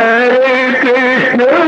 Hare Krishna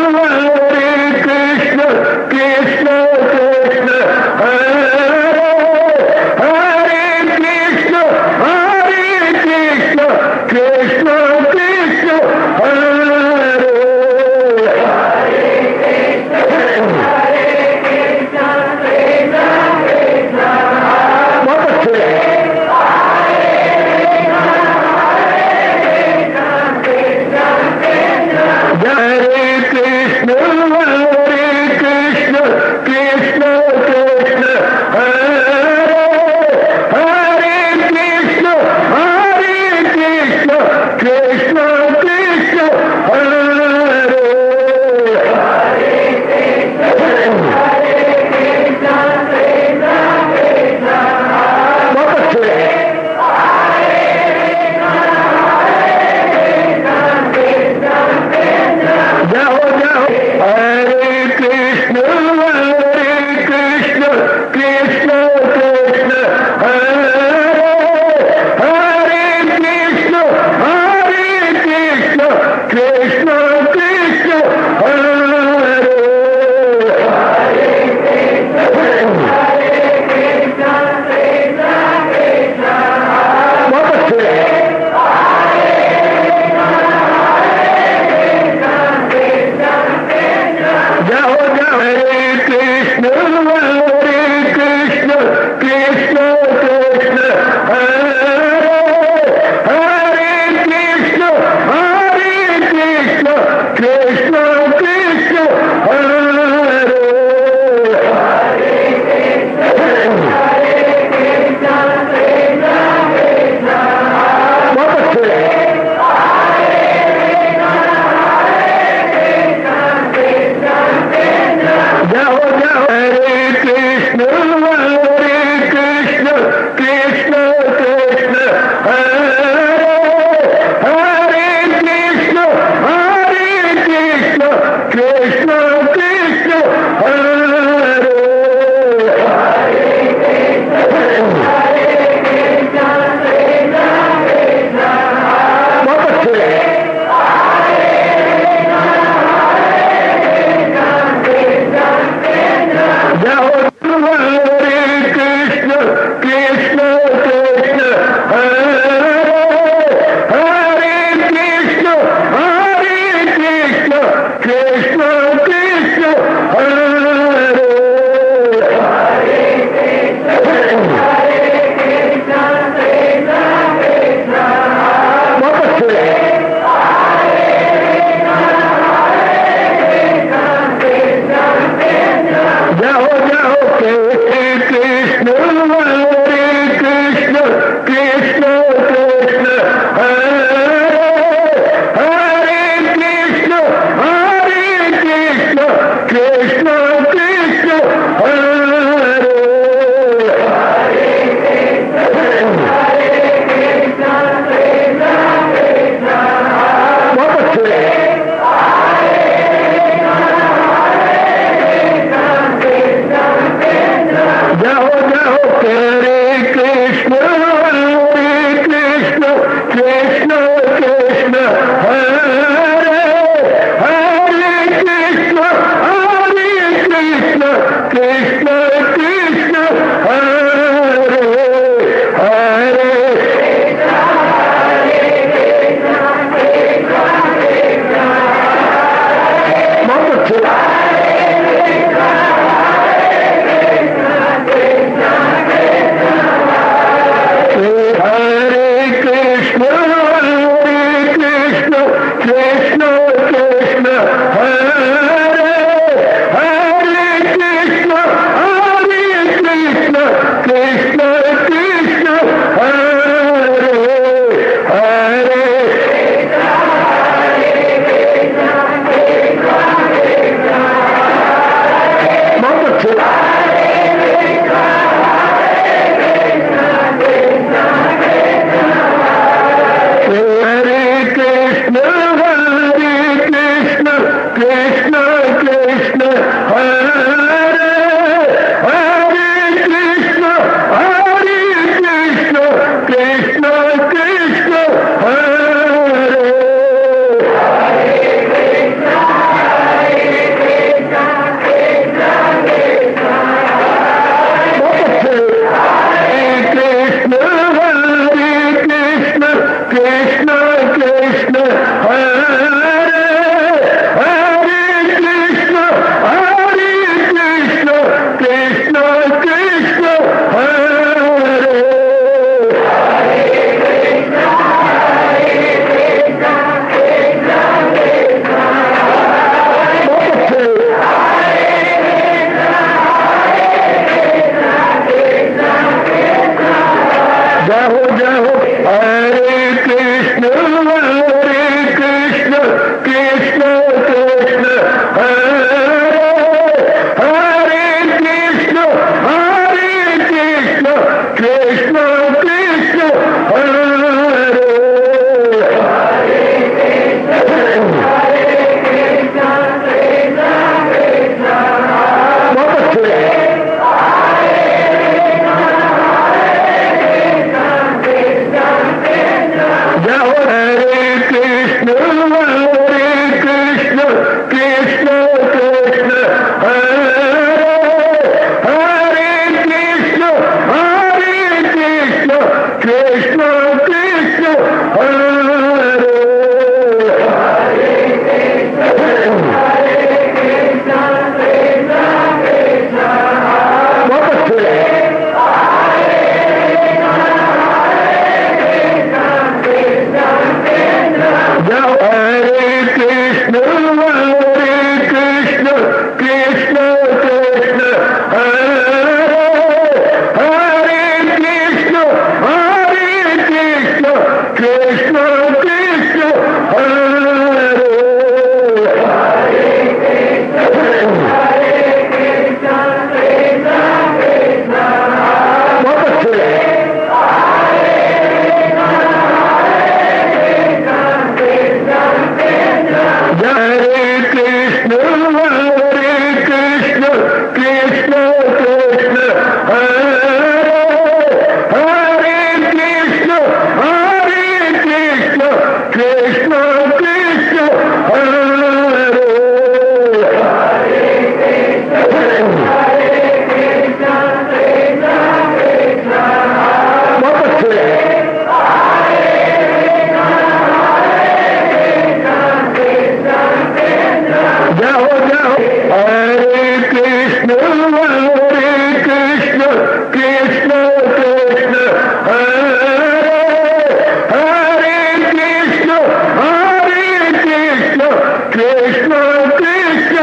Krishna Krishna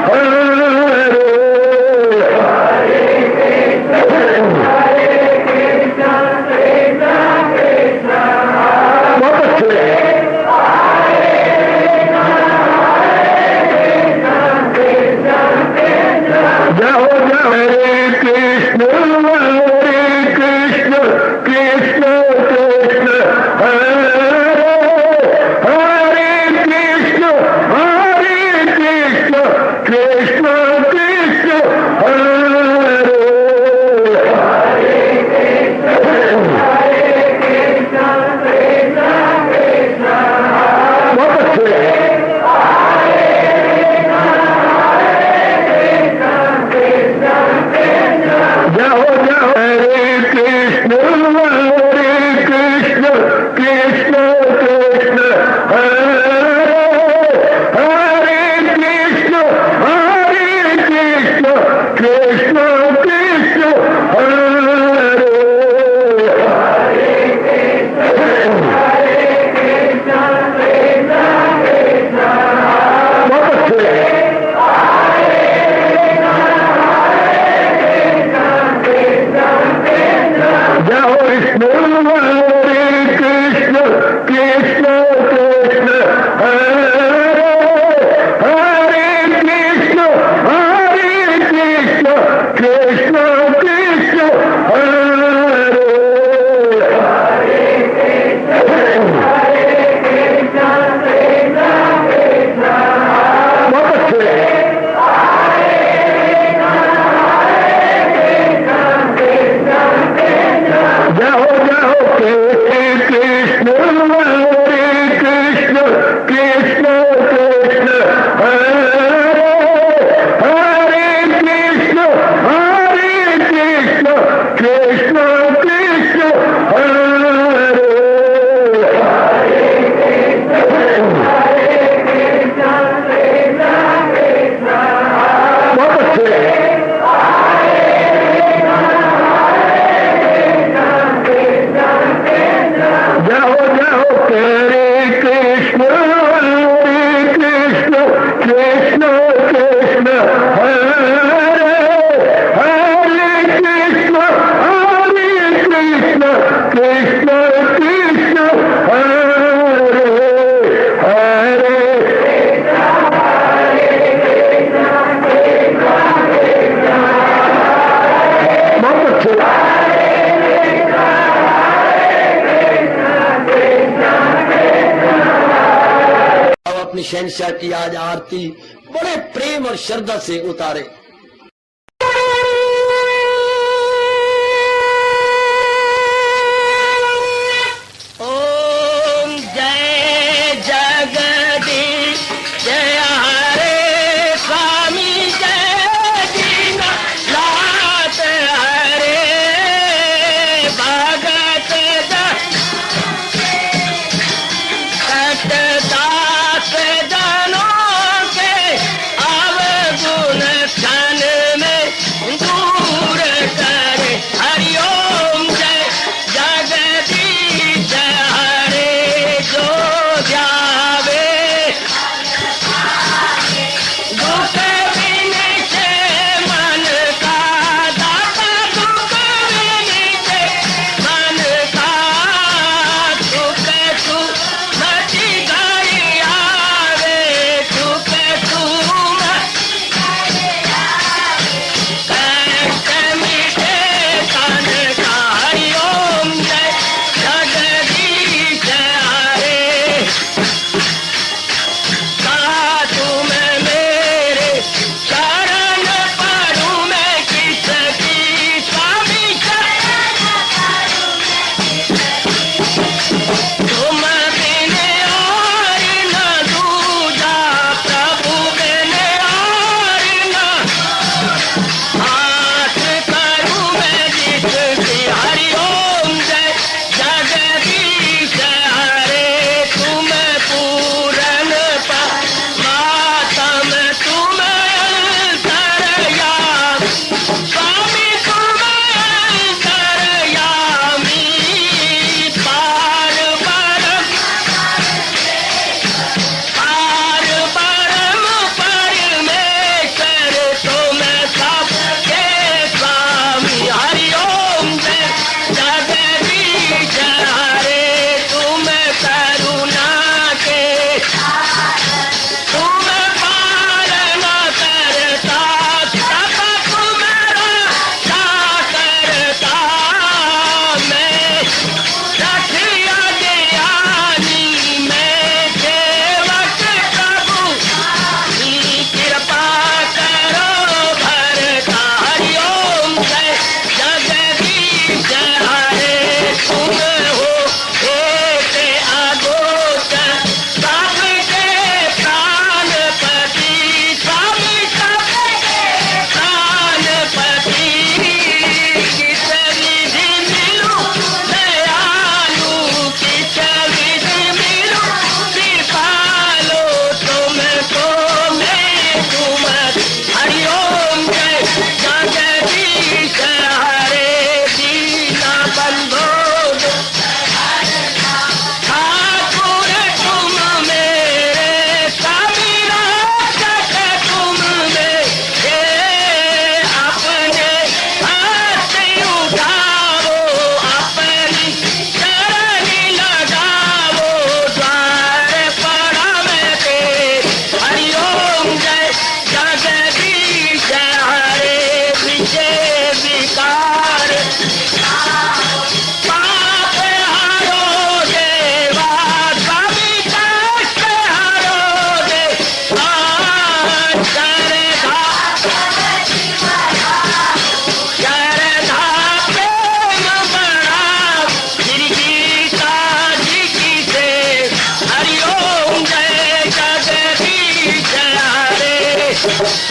हरे जाओ जाओ हरे कृष्ण कृष्ण कृष्ण हरे हरे कृष्ण कृष्ण कृष्ण हरे बहुत अच्छे जाओ जाओ हरे कृष्ण कृष्ण कृष्ण हरे हरे कृष्ण कृष्ण कृष्ण हरे बहुत अच्छे जाओ विष्णु हरे कृष्ण कृष्ण हरे हरे कृष्ण कृष्ण कृष्ण हरे बहुत अच्छे जाओ जाओ कृष्ण हरे कृष्ण कृष्ण हरे हरे कृष्ण कृष्ण कृष्ण हरे बहुत अच्छे जाओ जाओ हरे कृष्ण कृष्ण हरे हरे कृष्ण कृष्ण कृष्ण हरे हरे बहुत अच्छे अपनी शहंशाह की आज आरती बड़े प्रेम और श्रद्धा से उतारे। ओम जय जगदीश जय हरे स्वामी जय दीनानाथ हरे भगत दास जनों के अवगुण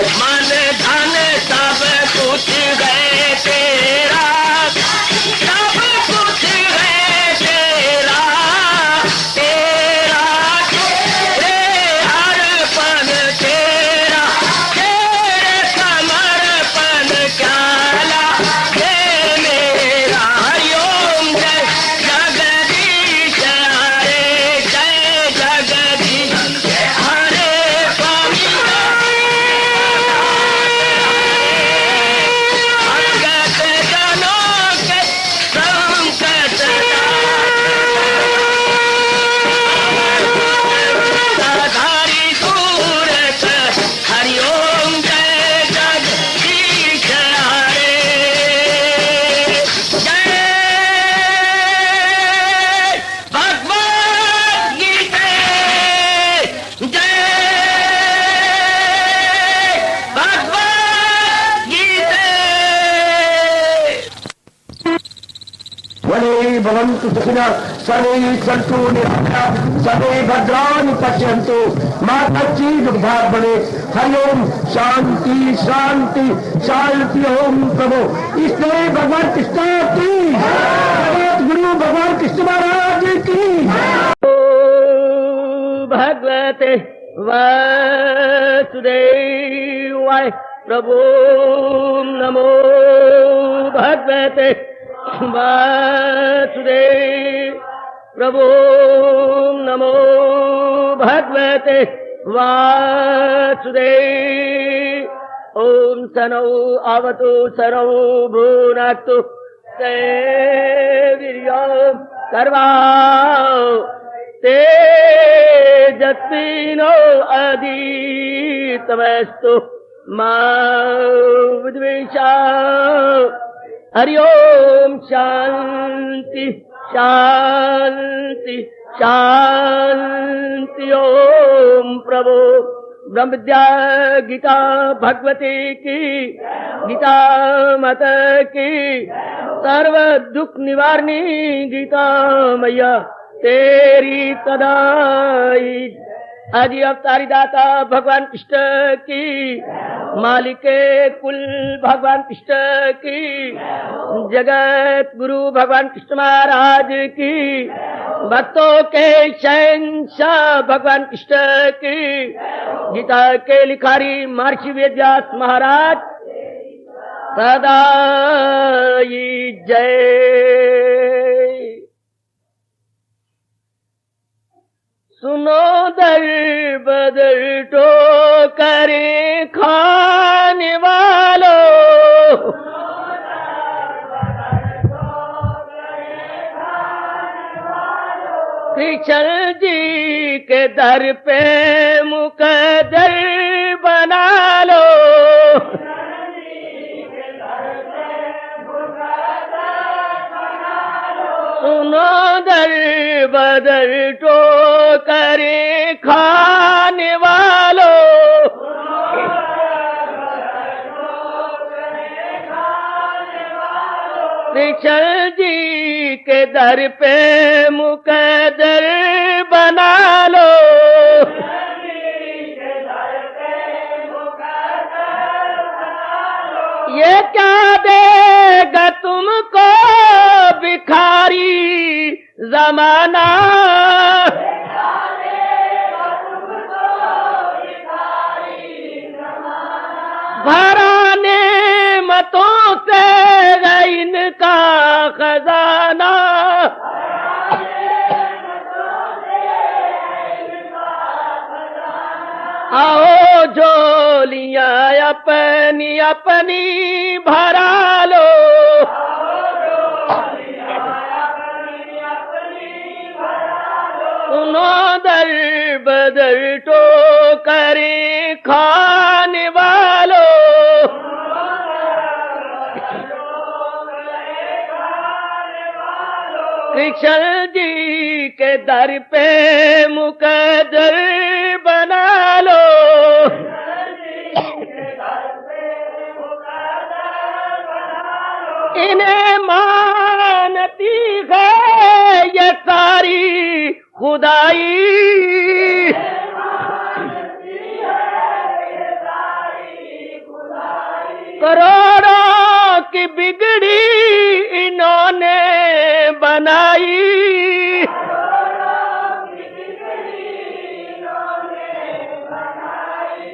मन धन सब कुछ है तेरा, सब कुछ है तेरा, तेरा तेरे हर पल तेरा, तेरे समर्पण क्या लागे मेरा। हरिओम जय जगदीश हरे, जय जगदीश हरे स्वामी भगत जनों के संकट साधारी दूर कर। हरिओम जय जगदीश हरे, जय भगवद गीता, जय भगवद गीता। वने भवन्तु सुखिनः सर्वे सन्तु निरामयाः सर्वे भद्राणि पश्यन्तु मा कश्चित् दुर्भाग् भवेत्। हरि ओम शांति शांति शांति। ओम प्रभु इसलिए भगवान कृष्ण की जगत गुरु भगवान कृष्ण महाराज की। भगवते वासुदेवाय प्रभु नमो भगवते वासुदेव प्रभु नमो भगवते वासुदेव। ओम सनौ अवतु सनौ भुनक्तु वीर्यं कर्वाओ तेजस्विनो अधीतमस्तु मा विद्वेषाओ। हरि ओम शांति शांति शांति। ओम प्रभु ब्रह्म विद्या गीता भगवती की, गीता माता की, सर्व दुख निवारणी गीता मैया तेरी सदाई। आदि अवतारी दाता भगवान कृष्ण की, मालिके कुल भगवान कृष्ण की, जगत गुरु भगवान कृष्ण महाराज की, भक्तों के शहंशाह भगवान कृष्ण की, गीता के लिखारी महर्षि वेदव्यास महाराज सदाई जय। सुनो दर बदर टो करे खाने वालों, कृष्ण जी के दर पे मुकद्दर बना लो। सुनो दर बदर टो करे खाने वालों, कृष्ण जी के दर पे मुकद्दर बना लो। ये क्या देगा तुमको भिखारी जमाना, भराने मतों से है इनका खजाना। आओ झोलियां अपनी अपनी भरा लो। सुनो दर बदर टो करे खाने वालों, कृष्ण जी के दर पे मुकद्दर बना लो। इन्हें मानती है ये सारी खुदाई, करोड़ों की बिगड़ी इन्होंने बनाई,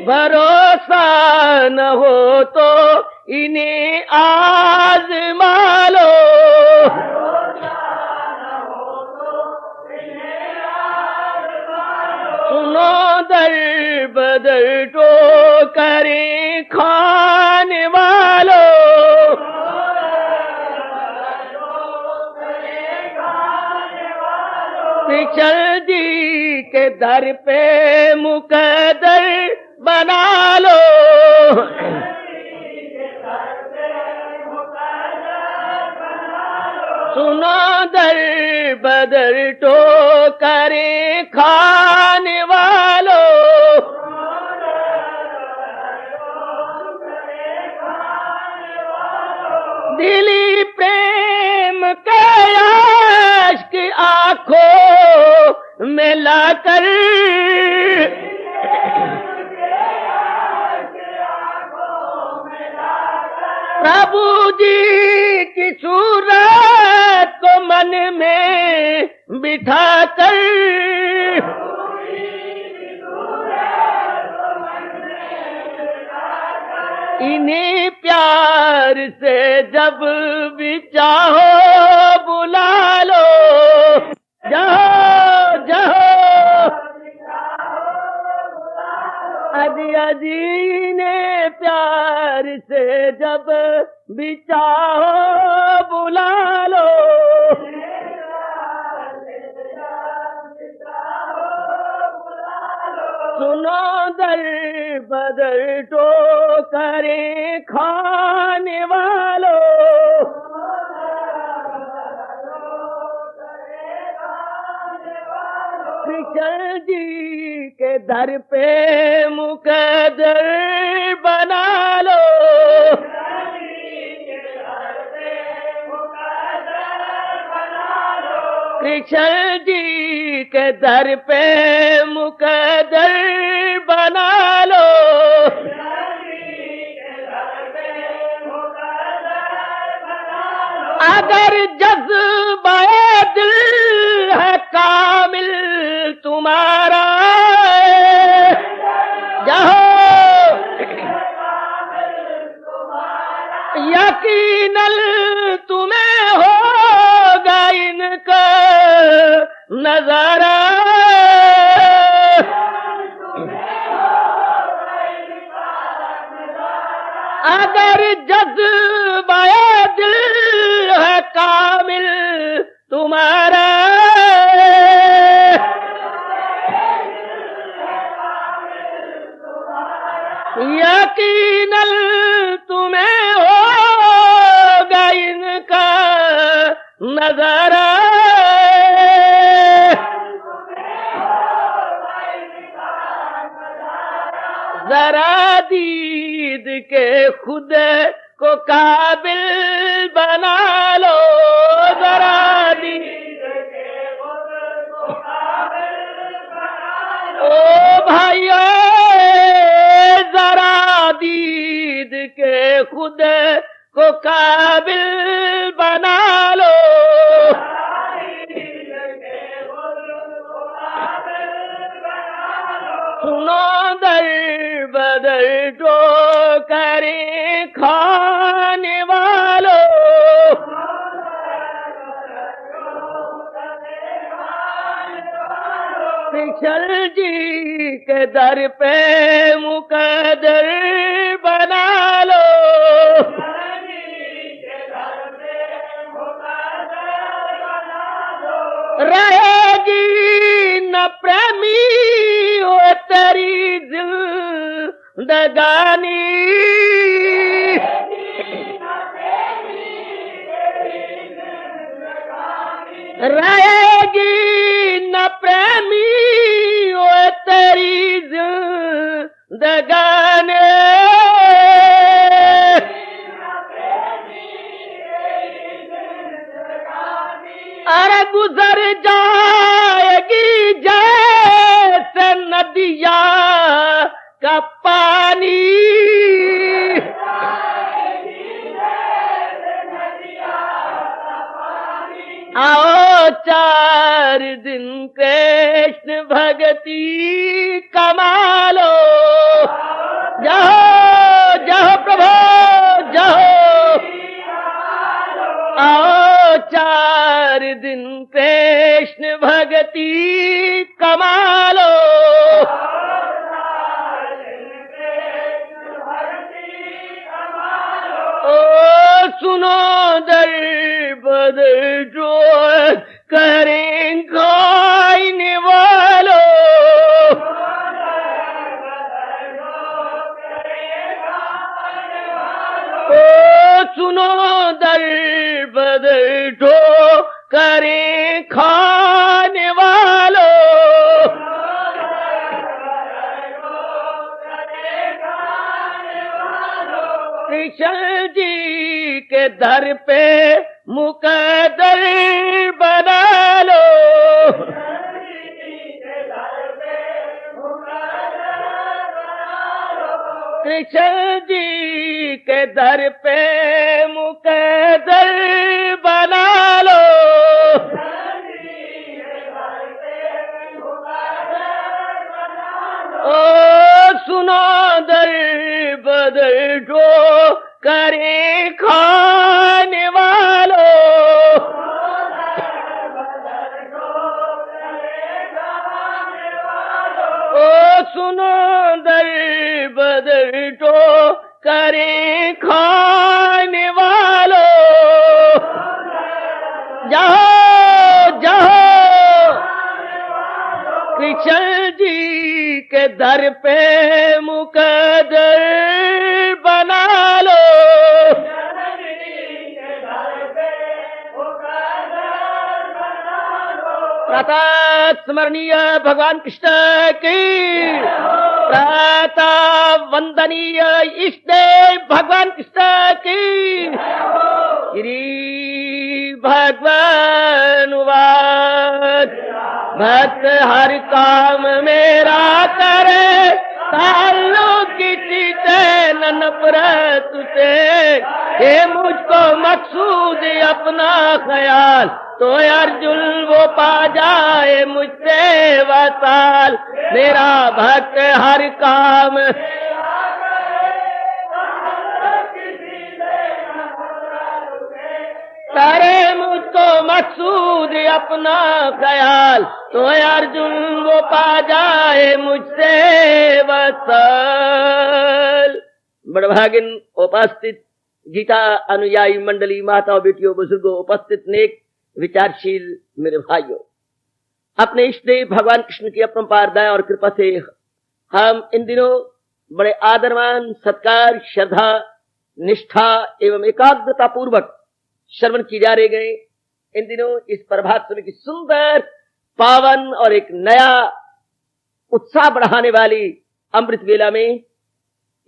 भरोसा न हो तो इन्हें आज़मा लो, सुनो दर बदर तो करें खाने वालों, पिछल जी के दर पे मुकद्दर बना लो, सुनो दर बदर तो करें खाने वालों, दिली प्रेम के आश्क आंखों में लाकर, प्रभु जी की सूरत को मन में बिठाकर, इन्हीं प्यार से जब भी चाहो बुला लो, जाओ जाओ अजी अजी ने प्यार से जब भी चाहो बुला लो, सुनो दर बदर तो करें खाने वालों, कृष्ण जी के दर पे मुकद्दर बना लो, कृष्ण जी के दर पे मुकद्दर बना लो, अगर जज्बाए दिल है कामिल तुम्हारा, जाओ यकीनन तुम्हें होगा इनका नजारा, अगर जज्बाए दिल है कामिल तुम्हारा, यकीनन तुम्हें होगा इनका नजारा, जरा दीद के खुद को काबिल बना लो, जरा दीद के खुद को काबिल बना लो, ओ भाइयों जरा दीद के खुद को काबिल बना लो, सुनो दर बदर तो करें खाने वालों, कृष्ण जी के दर पे मुकद्दर बना लो, रहेगी न प्रेमी हो तेरी जिंदगानी, रहेगी न प्रेमी हो तेरी जिंदगानी, अरे गुजर जाएगी जैसे नदिया का पानी, आओ 4 दिन कृष्ण भक्ति कमालो। जाओ जाओ प्रभु जाओ। आओ 4 दिन कृष्ण भक्ति कमालो। ओ सुनो दर बदर जो करें खाने वालों। ओ सुनो दर बदर जो करें खाने वालों। कृष्ण जी के दर पे मुकद्दर बना लो। कृष्ण जी के दर पे मुकद्दर बना लो। ओ सुनो दर बदर जो करे खाने वालों। ओ सुनो दर बदर जो करे खाने वालों। जाओ जाओ कृष्ण जी के दर पे मुकद्दर बना लो। प्रातः स्मरणीय भगवान कृष्ण की, प्रातः वंदनीय इष्ट देव भगवान कृष्ण की। श्री भगवान वाद भक्त हर काम मेरा करे, ताल्लुक किसी से न नफरत से। हे मुझको मकसूद अपना ख्याल, तो अर्जुन वो पा जाए मुझसे वसाल। मेरा भक्त हर काम करे, मुझको मकसूद अपना ख्याल, तो अर्जुन वो पा जाए मुझसे वसल। बड़भागिन उपस्थित गीता अनुयायी मंडली, माताओं बेटियों बुजुर्गों, उपस्थित नेक विचारशील मेरे भाइयों, अपने इष्ट देव भगवान कृष्ण की अपरंपार दया और कृपा से हम इन दिनों बड़े आदरमान, सत्कार, श्रद्धा, निष्ठा एवं एकाग्रता पूर्वक श्रवण की जा रहे गए। इन दिनों इस प्रभात समय की सुंदर, पावन और एक नया उत्साह बढ़ाने वाली अमृत वेला में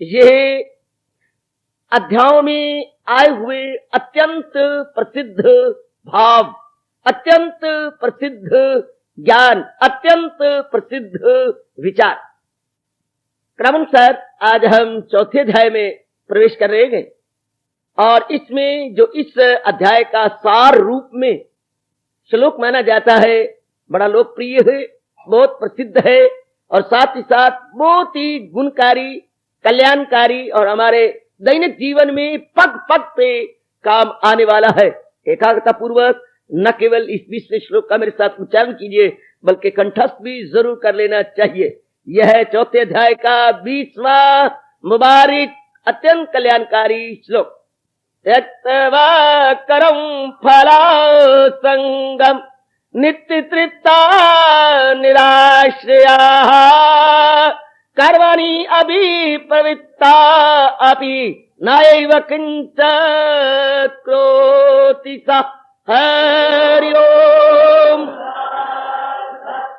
ये अध्यायों में आए हुए अत्यंत प्रसिद्ध भाव, अत्यंत प्रसिद्ध ज्ञान, अत्यंत प्रसिद्ध विचार, क्रमानुसार आज हम चौथे अध्याय में प्रवेश कर रहे हैं। और इसमें जो इस अध्याय का सार रूप में श्लोक माना जाता है, बड़ा लोकप्रिय है, बहुत प्रसिद्ध है और साथ ही साथ बहुत ही गुणकारी, कल्याणकारी और हमारे दैनिक जीवन में पग पग पे काम आने वाला है। एकाग्रता पूर्वक न केवल इस 20वें श्लोक का मेरे साथ उच्चारण कीजिए, बल्कि कंठस्थ भी जरूर कर लेना चाहिए। यह चौथे अध्याय का 20वां मुबारक अत्यंत कल्याणकारी श्लोक। त्यक्त्वा करं फलासंगम नित्य तृप्ता निराश्रयाः, कर्मणि अभिप्रवृत्ता अपि नैव किंचित् करोति सः। हरि ओम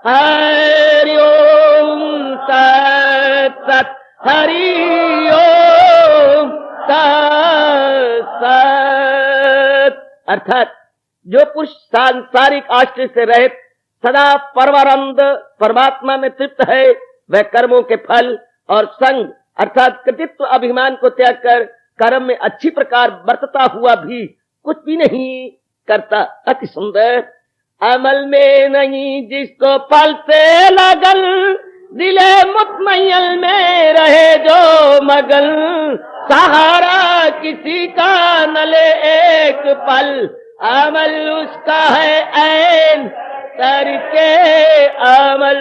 हरि ओम सत् सत् हरि ओम सत्। अर्थात जो पुरुष सांसारिक आश्रय से रहित सदा परमानंद परमात्मा में तृप्त है, वह कर्मों के फल और संग अर्थात कृतित्व अभिमान को त्याग कर कर्म में अच्छी प्रकार बरतता हुआ भी कुछ भी नहीं करता अति सुंदर। अमल में नहीं जिसको फल से लगन, दिले मुतमय्यल में रहे जो मगन, सहारा किसी का न ले एक पल, अमल उसका है ऐन तरके अमल।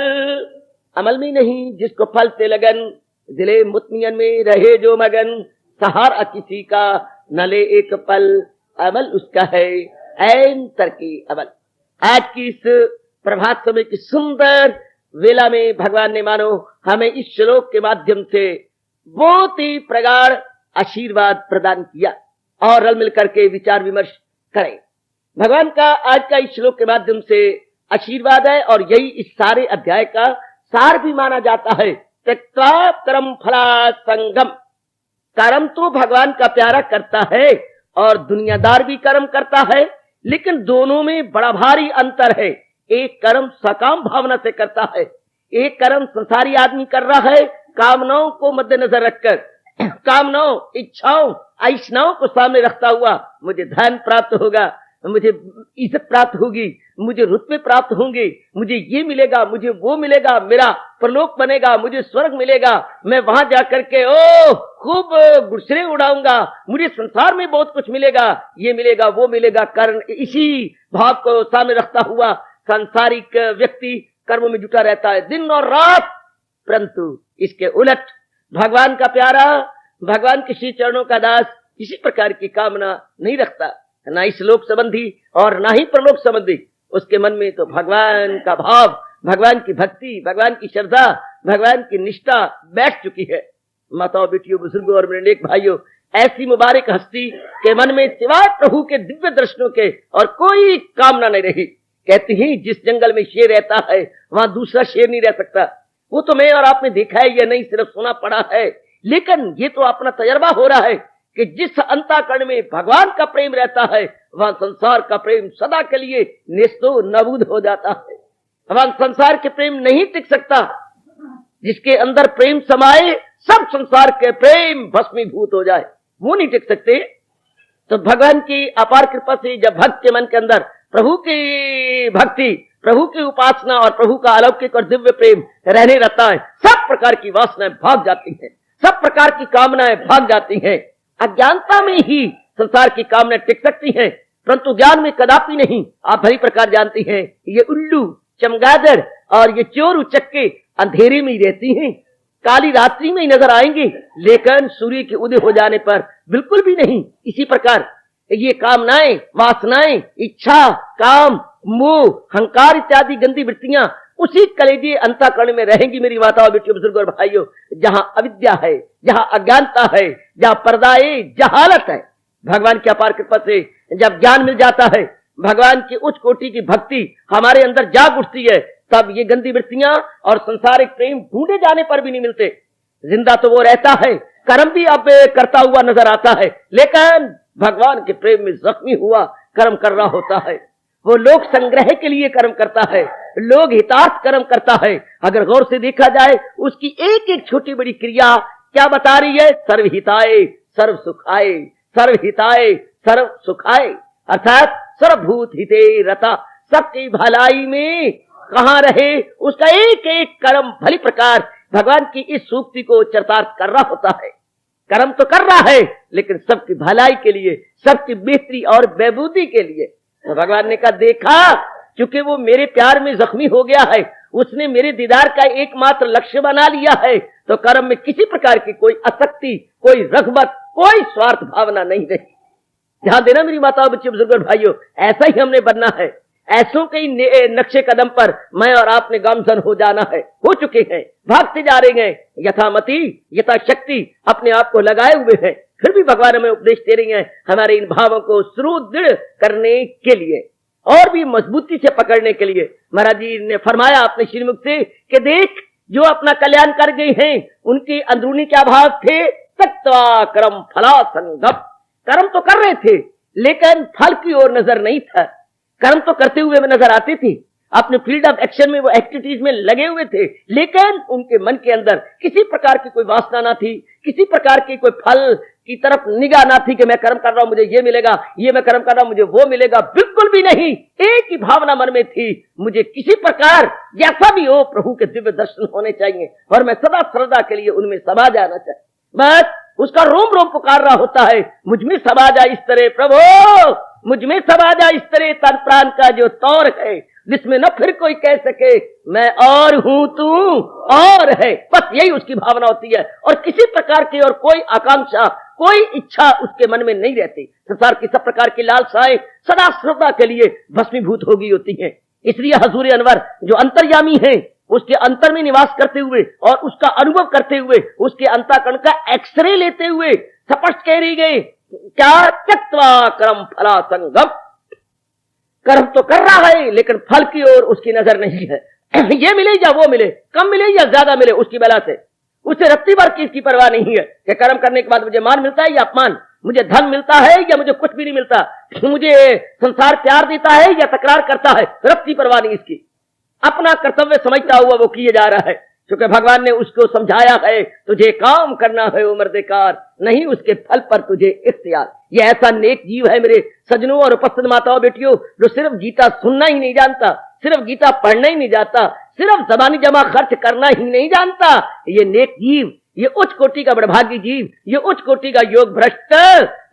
अमल में नहीं जिसको फल से लगन, दिले मुतमय्यल में रहे जो मगन, सहारा किसी का न ले एक पल, अमल उसका है ऐन तरके अमल। आज की इस प्रभात समय की सुंदर वेला में भगवान ने मानो हमें इस श्लोक के माध्यम से बहुत ही प्रगाढ़ आशीर्वाद प्रदान किया और रल मिलकर के विचार विमर्श करें। भगवान का आज का इस श्लोक के माध्यम से आशीर्वाद है और यही इस सारे अध्याय का सार भी माना जाता है। त्यक्त्वा कर्म फला संगम, कर्म तो भगवान का प्यारा करता है और दुनियादार भी कर्म करता है, लेकिन दोनों में बड़ा भारी अंतर है। एक कर्म सकाम भावना से करता है, एक कर्म संसारी आदमी कर रहा है कामनाओं को मद्देनजर रखकर, कामनाओं इच्छाओं ऐषणाओं को सामने रखता हुआ, मुझे धन प्राप्त होगा, मुझे इज्जत प्राप्त होगी, मुझे रुतबे प्राप्त होंगे, मुझे ये मिलेगा, मुझे वो मिलेगा, मेरा परलोक बनेगा, मुझे स्वर्ग मिलेगा, मैं वहां जाकर के खूब गुरसरे उड़ाऊंगा, मुझे संसार में बहुत कुछ मिलेगा, ये मिलेगा वो मिलेगा। कारण इसी भाव को सामने रखता हुआ सांसारिक व्यक्ति कर्म में जुटा रहता है दिन और रात। परंतु इसके उलट भगवान का प्यारा, भगवान के श्री चरणों का दास किसी प्रकार की कामना नहीं रखता, ना इस लोक संबंधी और ना ही परलोक संबंधी। उसके मन में तो भगवान का भाव, भगवान की भक्ति, भगवान की श्रद्धा, भगवान की निष्ठा बैठ चुकी है। माताओं, बेटियों, बुजुर्गों और मेरे नेक भाइयों, ऐसी मुबारक हस्ती के मन में सिवाय प्रभु के दिव्य दर्शनों के और कोई कामना नहीं रही। कहती ही जिस जंगल में शेर रहता है वहां दूसरा शेर नहीं रह सकता। वो तो मैं और आपने देखा है, ये नहीं सिर्फ सुना पड़ा है, लेकिन ये तो अपना तजर्बा हो रहा है कि जिस अंतःकरण में भगवान का प्रेम रहता है वहां संसार का प्रेम सदा के लिए नेस्तो नबूद हो जाता है। वहां संसार के प्रेम नहीं टिक सकता। जिसके अंदर प्रेम समाये सब संसार के प्रेम भस्मीभूत हो जाए, वो नहीं टिक सकते। तो भगवान की अपार कृपा से जब भक्त के मन के अंदर प्रभु की भक्ति, प्रभु की उपासना और प्रभु का अलौकिक और दिव्य प्रेम रहने रहता है, सब प्रकार की वासनाएं भाग जाती हैं, सब प्रकार की कामनाएं भाग जाती हैं। अज्ञानता में ही संसार की कामनाएं टिक सकती हैं, परंतु ज्ञान में कदापि नहीं। आप भली प्रकार जानती हैं, ये उल्लू, चमगादड़ और ये चोर उचक्के अंधेरे में ही रहती हैं, काली रात्रि में ही नजर आएंगे, लेकिन सूर्य के उदय हो जाने पर बिल्कुल भी नहीं। इसी प्रकार ये कामनाएं, वासनाएं, इच्छा, काम, मोह, हंकार इत्यादि गंदी वृत्तियां उसी कलेजे अंतःकरण में रहेंगी मेरी माताओं, बेटियों, बुजुर्गों और भाइयों। जहां अविद्या है, जहां अज्ञानता है, जहां पर्दाए जहालत है, भगवान की अपार कृपा से जब ज्ञान मिल जाता है, भगवान की उच्च कोटि की भक्ति हमारे अंदर जाग उठती है, तब ये गंदी वृत्तियां और संसारिक प्रेम ढूंढे जाने पर भी नहीं मिलते। जिंदा तो वो रहता है, कर्म भी अब करता हुआ नजर आता है, लेकिन भगवान के प्रेम में जख्मी हुआ कर्म कर रहा होता है। वो लोक संग्रह के लिए कर्म करता है, लोग हितार्थ कर्म करता है। अगर गौर से देखा जाए उसकी एक एक छोटी बड़ी क्रिया क्या बता रही है? सर्वहिताय सर्व सुखाय, सर्वहिताय सर्व सुखाय, अर्थात सर्वभूत हिते रता, सबकी भलाई में कहां रहे, उसका एक एक कर्म भली प्रकार भगवान की इस सूक्ति को चरितार्थ कर रहा होता है। कर्म तो कर रहा है लेकिन सबकी भलाई के लिए, सबकी बेहतरी और बेबूदी के लिए। तो भगवान ने कहा, देखा क्योंकि वो मेरे प्यार में जख्मी हो गया है, उसने मेरे दीदार का एकमात्र लक्ष्य बना लिया है, तो कर्म में किसी प्रकार की कोई आसक्ति, कोई रग़बत, कोई स्वार्थ भावना नहीं रही। ध्यान देना मेरी माताओं, बच्चे, बुजुर्ग भाइयों, ऐसा ही हमने बनना है। ऐसों के नक्शे कदम पर मैं और आपने गामजन हो जाना है, हो चुके हैं, भागते जा रहे हैं, यथामति यथाशक्ति अपने आप को लगाए हुए हैं। फिर भी भगवान हमें उपदेश दे रही हैं हमारे इन भावों को सुदृढ़ करने के लिए और भी मजबूती से पकड़ने के लिए। महाराज जी ने फरमाया अपने श्रीमुख से कि देख, जो अपना कल्याण कर गए हैं उनके अंदरूनी क्या भाव थे? त्यक्त्वा कर्म फला संगम, कर्म तो कर रहे थे लेकिन फल की ओर नजर नहीं था। कर्म तो करते हुए नजर आते थे, अपने फील्ड ऑफ एक्शन में वो एक्टिविटीज में लगे हुए थे, लेकिन उनके मन के अंदर किसी प्रकार की कोई वासना ना थी, किसी प्रकार की कोई फल की तरफ निगाह ना थी कि मैं कर्म कर रहा हूं मुझे ये मिलेगा, ये मैं कर्म कर रहा हूं मुझे वो मिलेगा, बिल्कुल भी नहीं। एक ही भावना मन में थी, मुझे किसी प्रकार जैसा भी हो प्रभु के दिव्य दर्शन होने चाहिए और मैं सदा श्रद्धा के लिए उनमें समा जाना चाहिए। बस उसका रोम रोम पुकार रहा होता है, मुझ में समा जा इस तरह प्रभु, मुझ में समा जा इस तरह तन प्राण का जो तौर है, जिसमें न फिर कोई कह सके मैं और हूं तू और है। बस यही उसकी भावना होती है और किसी प्रकार की और कोई आकांक्षा कोई इच्छा उसके मन में नहीं रहती। संसार की सब प्रकार की लालसाएं सदा श्रद्धा के लिए भस्मीभूत हो गई होती हैं। इसलिए हजूर अनवर जो अंतर्यामी है, उसके अंतर में निवास करते हुए और उसका अनुभव करते हुए, उसके अंतःकरण का एक्सरे लेते हुए स्पष्ट कह रही गई क्या, त्यक्त्वा कर्म फला संगम। कर्म तो कर रहा है लेकिन फल की ओर उसकी नजर नहीं है। ये मिले या वो मिले, कम मिले या ज्यादा मिले, उसकी बला से उसे रत्ती भर की इसकी परवाह नहीं है कि कर्म करने के बाद मुझे मान मिलता है या अपमान, मुझे धन मिलता है या मुझे कुछ भी नहीं मिलता, मुझे संसार प्यार देता है या तकरार करता है, रत्ती परवाह नहीं इसकी। अपना कर्तव्य समझता हुआ वो किए जा रहा है, क्योंकि भगवान ने उसको समझाया है तुझे काम करना है उम्र देकार, नहीं उसके फल पर तुझे इख्तियार। ये ऐसा नेक जीव है मेरे सजनों और उपस्थित माताओं बेटियों, जो सिर्फ गीता सुनना ही नहीं जानता, सिर्फ गीता पढ़ना ही नहीं जानता, सिर्फ जबानी जमा खर्च करना ही नहीं जानता। ये नेक जीव, ये उच्च कोटि का बड़भागी जीव, ये उच्च कोटि का योग भ्रष्ट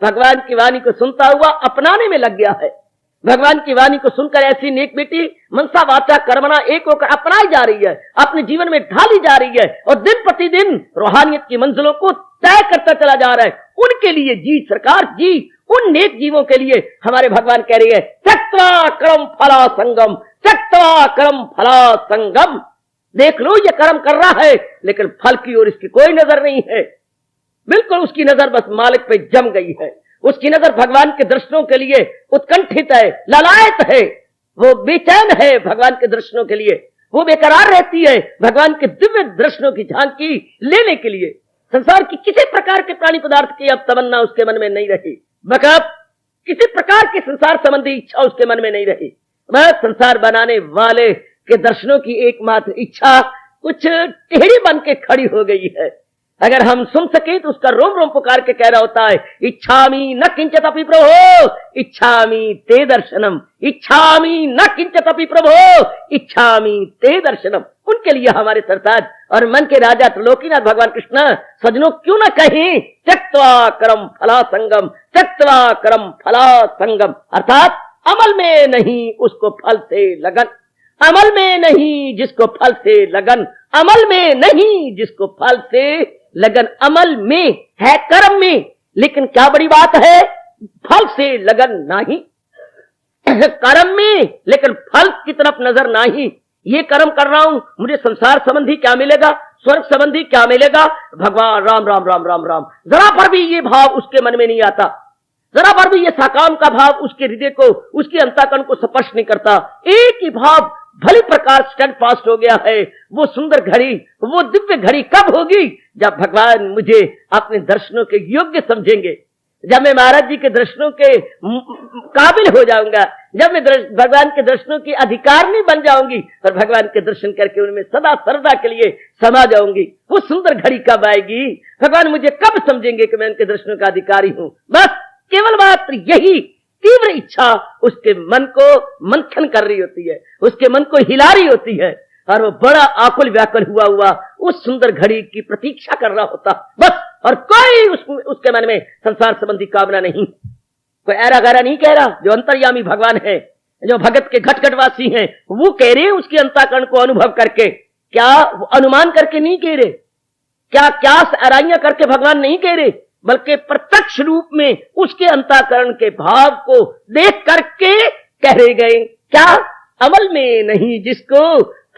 भगवान की वाणी को सुनता हुआ अपनाने में लग गया है। भगवान की वाणी को सुनकर ऐसी नेक बेटी मनसा वाचा कर्मणा एक होकर अपनाई जा रही है, अपने जीवन में ढाली जा रही है और दिन प्रतिदिन रूहानियत की मंजिलों को तय करता चला जा रहा है। उनके लिए जी सरकार जी, उन नेक जीवों के लिए हमारे भगवान कह रही है त्यक्त्वा कर्म फला संगम, त्यक्त्वा कर्म फला संगम। देख लो ये कर्म कर रहा है लेकिन फल की ओर इसकी कोई नजर नहीं है, बिल्कुल उसकी नजर बस मालिक पे जम गई है। उसकी नजर भगवान के दर्शनों के लिए उत्कंठित है, ललायत है, वो बेचैन है भगवान के दर्शनों के लिए, वो बेकरार रहती है भगवान के दिव्य दर्शनों की झांकी लेने के लिए। संसार की किसी प्रकार के प्राणी पदार्थ की अब तमन्ना उसके मन में नहीं रही, मतलब किसी प्रकार की संसार संबंधी इच्छा उसके मन में नहीं रही। बस संसार बनाने वाले के दर्शनों की एकमात्र इच्छा कुछ टेढ़ी बन के खड़ी हो गई है। अगर हम सुन सके तो उसका रोम रोम पुकार के कह रहा होता है इच्छामि न किंचित अपि प्रभो, इच्छामि ते दर्शनम, इच्छामि न किंचित अपि प्रभो, इच्छामि ते दर्शनम। उनके लिए हमारे सरताज और मन के राजा त्रिलोकीनाथ भगवान कृष्ण सजनों क्यों न कहें त्यक्त्वा कर्म फला संगम, त्यक्त्वा कर्म फला संगम, अर्थात अमल में नहीं उसको फल से लगन, अमल में नहीं जिसको फल से लगन, अमल में नहीं जिसको फल से लगन। अमल में है कर्म में, लेकिन क्या बड़ी बात है फल से लगन नहीं, कर्म में लेकिन फल की तरफ नजर नहीं। ये कर्म कर रहा हूं मुझे संसार संबंधी क्या मिलेगा, स्वर्ग संबंधी क्या मिलेगा, भगवान राम राम राम राम राम, जरा पर भी ये भाव उसके मन में नहीं आता, जरा पर भी ये साकाम का भाव उसके हृदय को उसके अंतःकरण को स्पर्श नहीं करता। एक ही भाव भली प्रकार स्टैंड फास्ट हो गया है, वो सुंदर घड़ी, वो दिव्य घड़ी कब होगी जब भगवान मुझे अपने दर्शनों के योग्य समझेंगे, जब मैं महाराज जी के दर्शनों के काबिल हो जाऊंगा, जब मैं भगवान के दर्शनों की अधिकारनी बन जाऊंगी और भगवान के दर्शन करके उनमें सदा श्रद्धा के लिए समा जाऊंगी। वो सुंदर घड़ी कब आएगी, भगवान मुझे कब समझेंगे कि मैं उनके दर्शनों का अधिकारी हूं। बस केवल मात्र यही तीव्र इच्छा उसके मन को मंथन कर रही होती है, उसके मन को हिला रही होती है और वो बड़ा आकुल व्याकुल हुआ उस सुंदर घड़ी की प्रतीक्षा कर रहा होता बस। और कोई उसके मन में संसार संबंधी कामना नहीं, कोई ऐरा गैरा नहीं कह रहा। जो अंतर्यामी भगवान है, जो भगत के घट घटवासी हैं, वो कह रहे हैं उसके अंतःकरण को अनुभव करके, क्या अनुमान करके नहीं कह रहे, क्या क्यास आराइयां करके भगवान नहीं कह रहे, बल्कि प्रत्यक्ष रूप में उसके अंतःकरण के भाव को देख करके कह रहे गए क्या, अमल में नहीं जिसको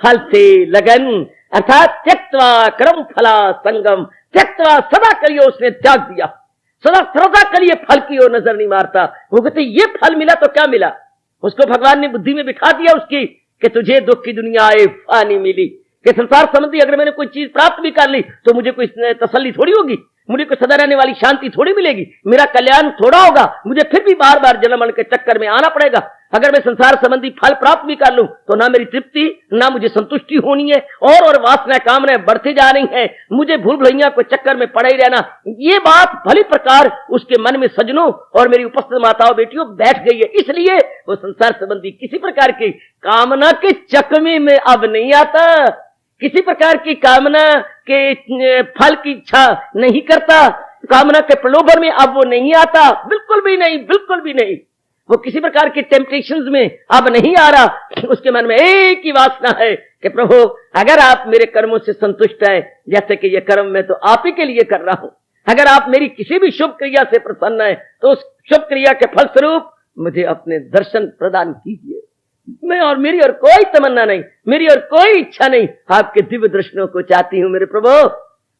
फल से लगन, अर्थात त्यक्त्वा कर्म फला संगम, त्यक्त्वा सदा के लिए उसने त्याग दिया, सदा श्रद्धा के लिए फल की ओर नजर नहीं मारता। वो कहते ये फल मिला तो क्या मिला, उसको भगवान ने बुद्धि में बिठा दिया उसकी कि तुझे दुख की दुनिया आए फानी मिली, कि संसार संबंधी अगर मैंने कोई चीज प्राप्त भी कर ली तो मुझे कोई तसल्ली थोड़ी होगी, मुझे कोई सदा रहने वाली शांति थोड़ी मिलेगी, मेरा कल्याण थोड़ा होगा, मुझे फिर भी बार बार जन्म मरण के चक्कर में आना पड़ेगा। अगर मैं संसार संबंधी फल प्राप्त भी कर लूं तो ना मेरी तृप्ति, ना मुझे संतुष्टि होनी है, और वासना कामनाएं बढ़ती जा रही हैं। मुझे भूल भुलैया को चक्कर में पड़े ही रहना, ये बात भली प्रकार उसके मन में सजनों और मेरी उपस्थित माताओं बेटियों बैठ गई है। इसलिए वो संसार संबंधी किसी प्रकार की कामना के चकमे में अब नहीं आता, किसी प्रकार की कामना के फल की इच्छा नहीं करता, कामना के प्रलोभन में अब वो नहीं आता, बिल्कुल भी नहीं, बिल्कुल भी नहीं। वो किसी प्रकार के टेम्पटेशंस में अब नहीं आ रहा। उसके मन में एक ही वासना है कि प्रभु अगर आप मेरे कर्मों से संतुष्ट हैं, जैसे कि ये कर्म मैं तो आप ही के लिए कर रहा हूं, अगर आप मेरी किसी भी शुभ क्रिया से प्रसन्न है तो उस शुभ क्रिया के फलस्वरूप मुझे अपने दर्शन प्रदान कीजिए। मैं और मेरी और कोई तमन्ना नहीं, मेरी और कोई इच्छा नहीं, आपके दिव्य दर्शनों को चाहती हूं मेरे प्रभु,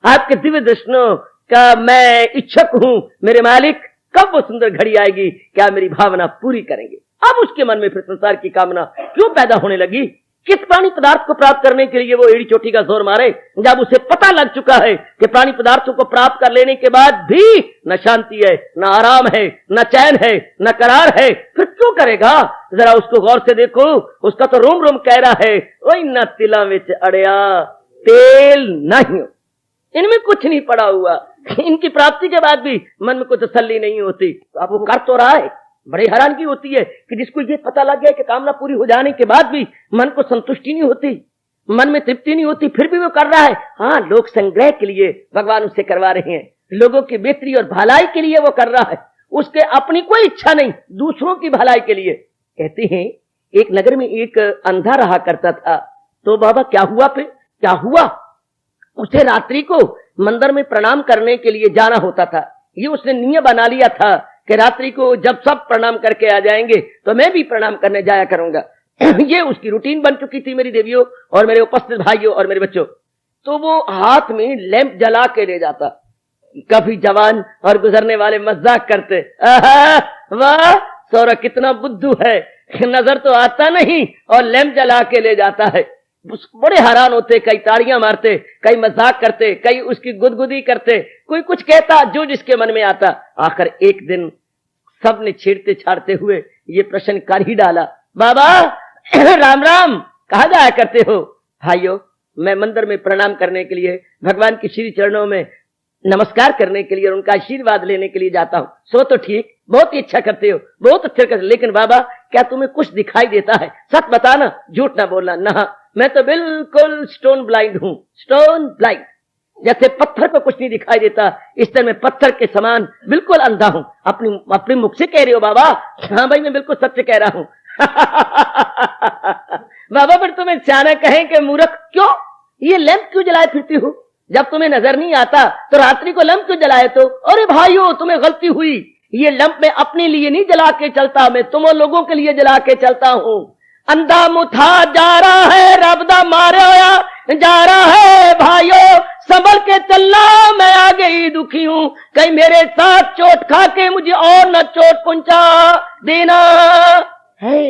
आपके दिव्य दर्शनों का मैं इच्छुक हूं मेरे मालिक। कब वो सुंदर घड़ी आएगी, क्या मेरी भावना पूरी करेंगे। अब उसके मन में फिर संसार की कामना क्यों पैदा होने लगी? किस प्राणी पदार्थ को प्राप्त करने के लिए वो एड़ी चोटी का जोर मारे, जब उसे पता लग चुका है कि प्राणी पदार्थों को प्राप्त कर लेने के बाद भी न शांति है, न आराम है, न चैन है, न करार है, फिर क्यों करेगा? जरा उसको गौर से देखो, उसका तो रोम रोम कह रहा है, ओए न तिला विच अड़िया तेल नहीं, इनमें कुछ नहीं पड़ा हुआ। इनकी प्राप्ति के बाद भी मन में कोई तसल्ली नहीं होती। तो अब वो कर तो रहा है, बड़ी हैरानगी होती है कि जिसको ये पता लग गया कि कामना पूरी हो जाने के बाद भी मन को संतुष्टि नहीं होती, मन में तृप्ति नहीं होती, फिर भी वो कर रहा है। हाँ, लोक संग्रह के लिए भगवान उससे करवा रहे हैं, लोगों की बेहतरी और भलाई के लिए वो कर रहा है, उसके अपनी कोई इच्छा नहीं, दूसरों की भलाई के लिए। कहते हैं एक नगर में एक अंधा रहा करता था। तो बाबा क्या हुआ? फिर क्या हुआ? उसे रात्रि को मंदिर में प्रणाम करने के लिए जाना होता था। ये उसने नियम बना लिया था कि रात्रि को जब सब प्रणाम करके आ जाएंगे तो मैं भी प्रणाम करने जाया करूंगा। ये उसकी रूटीन बन चुकी थी मेरी देवियों और मेरे उपस्थित भाइयों और मेरे बच्चों। तो वो हाथ में लैंप जला के ले जाता। काफी जवान और गुजरने वाले मजाक करते, वाह सौरा कितना बुद्धू है, नजर तो आता नहीं और लैंप जला के ले जाता है। बड़े हैरान होते, कई ताड़ियां मारते, कई मजाक करते, कई उसकी गुदगुदी करते, कोई कुछ कहता जो जिसके मन में आता। आखिर एक दिन सब ने छेड़ते छाड़ते हुए ये प्रश्न कर ही डाला, बाबा राम राम, कहाँ जाया करते हो? भाइयों, मैं मंदिर में प्रणाम करने के लिए, भगवान की श्री चरणों में नमस्कार करने के लिए और उनका आशीर्वाद लेने के लिए जाता हूँ। सो तो ठीक, बहुत ही अच्छा करते हो, बहुत अच्छा करते, लेकिन बाबा क्या तुम्हें कुछ दिखाई देता है? सच बताना, झूठ ना बोलना। ना, मैं तो बिल्कुल स्टोन ब्लाइंड हूं, स्टोन ब्लाइंड। जैसे पत्थर को कुछ नहीं दिखाई देता, इस तरह मैं पत्थर के समान बिल्कुल अंधा हूं। अपने मुख से कह रहे हो बाबा? हाँ भाई, मैं बिल्कुल सत्य कह रहा हूं। बाबा फिर तुम्हें सियाना कहें कि मूर्ख, क्यों ये लैंप क्यों जलाए फिरती हो? जब तुम्हें नजर नहीं आता तो रात्रि को लैंप क्यों जलाए? तो अरे भाइयों, तुम्हें गलती हुई, ये लैंप मैं अपने लिए नहीं जला के चलता, मैं तुम लोगों के लिए जला के चलता हूं। अंधा मुथा जा रहा है, रबदा मारे होया जा रहा है, भाइयों संभल के चलना, मैं आ गई दुखी हूं, कहीं मेरे साथ चोट खा के मुझे और न चोट पहुंचा देना है।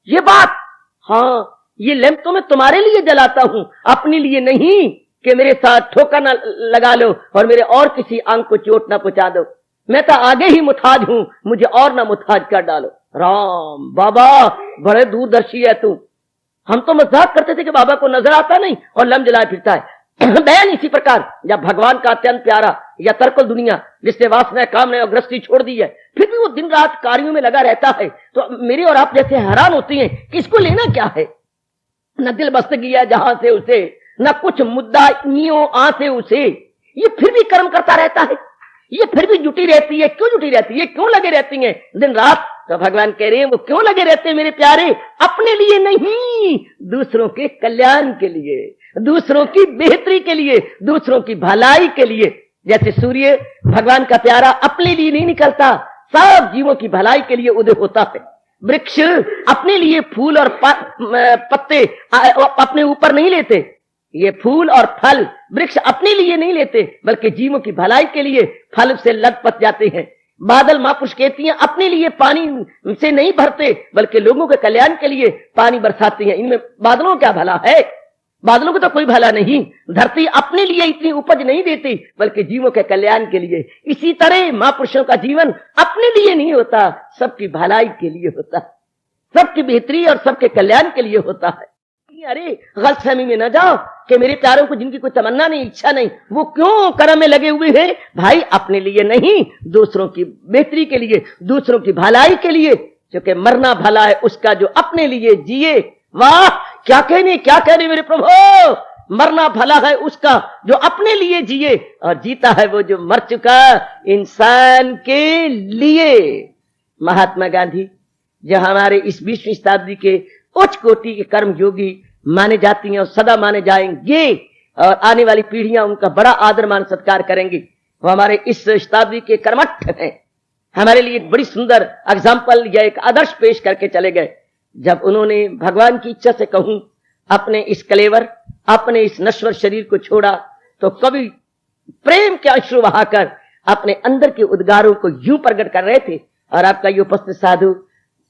ये बात, हाँ, ये लैंप तो मैं तुम्हारे लिए जलाता हूं, अपने लिए नहीं कि मेरे साथ ठोकर न लगा लो और मेरे और किसी अंग को चोट न पहुंचा दो। मैं तो आगे ही मुताज हूं, मुझे और न मुताज कर डालो। राम बाबा, बड़े दूरदर्शी है तू। हम तो मजाक करते थे कि बाबा को नजर आता नहीं और लम जलाए फिरता है। बहन इसी प्रकार, जब भगवान का अत्यंत प्यारा या तरकुल दुनिया जिसने वासना कामना और ग्रस्ती छोड़ दी है, फिर भी वो दिन रात कार्यों में लगा रहता है, तो मेरी और आप जैसे हैरान होती हैं कि इसको लेना क्या है? न दिल बस्तगी है जहां से उसे, न कुछ मुद्दा नियो आ से उसे, ये फिर भी कर्म करता रहता है, ये फिर भी जुटी रहती है। क्यों जुटी रहती है? क्यों लगे रहती है दिन रात? तो भगवान कह रहे हैं वो क्यों लगे रहते हैं मेरे प्यारे? अपने लिए नहीं, दूसरों के कल्याण के लिए, दूसरों की बेहतरी के लिए, दूसरों की भलाई के लिए। जैसे सूर्य भगवान का प्यारा अपने लिए नहीं निकलता, सब जीवों की भलाई के लिए उदय होता है। वृक्ष अपने लिए फूल और पत्ते अपने ऊपर नहीं लेते, ये फूल और फल वृक्ष अपने लिए नहीं लेते, बल्कि जीवों की भलाई के लिए फल से लटपट जाते हैं। बादल महापुरुष कहती हैं अपने लिए पानी से नहीं भरते, बल्कि लोगों के कल्याण के लिए पानी बरसाती हैं। इनमें बादलों क्या भला है? बादलों को तो कोई भला नहीं। धरती अपने लिए इतनी उपज नहीं देती, बल्कि जीवों के कल्याण के लिए। इसी तरह महापुरुषों का जीवन अपने लिए नहीं होता, सबकी भलाई के लिए होता। सबकी बेहतरी और सबके कल्याण के लिए होता है। अरे गलतफहमी में न जाओ कि मेरे प्यारों को जिनकी कोई तमन्ना नहीं, इच्छा नहीं, वो क्यों कर्म में लगे हुए हैं? भाई अपने लिए नहीं, दूसरों की बेहतरी के लिए, दूसरों की भलाई के लिए। क्योंकि मरना भला है उसका जो अपने लिए जिए। वाह क्या कहने मेरे प्रभु। मरना भला है उसका जो अपने लिए जिए, और जीता है वो जो मर चुका इंसान के लिए। महात्मा गांधी जो हमारे इस 20वीं शताब्दी के उच्च कोटि के कर्म योगी माने जाती हैं और सदा माने जाएंगे, और आने वाली पीढ़ियां उनका बड़ा आदर मान सत्कार करेंगी। वो हमारे इस शताब्दी के कर्मठ हैं, हमारे लिए बड़ी सुंदर एग्जाम्पल या एक आदर्श पेश करके चले गए। जब उन्होंने भगवान की इच्छा से कहूं अपने इस कलेवर, अपने इस नश्वर शरीर को छोड़ा, तो कभी प्रेम के अश्रु बहाकर अपने अंदर के उद्गारों को यूं प्रकट कर रहे थे। और आपका ये उपस्थित साधु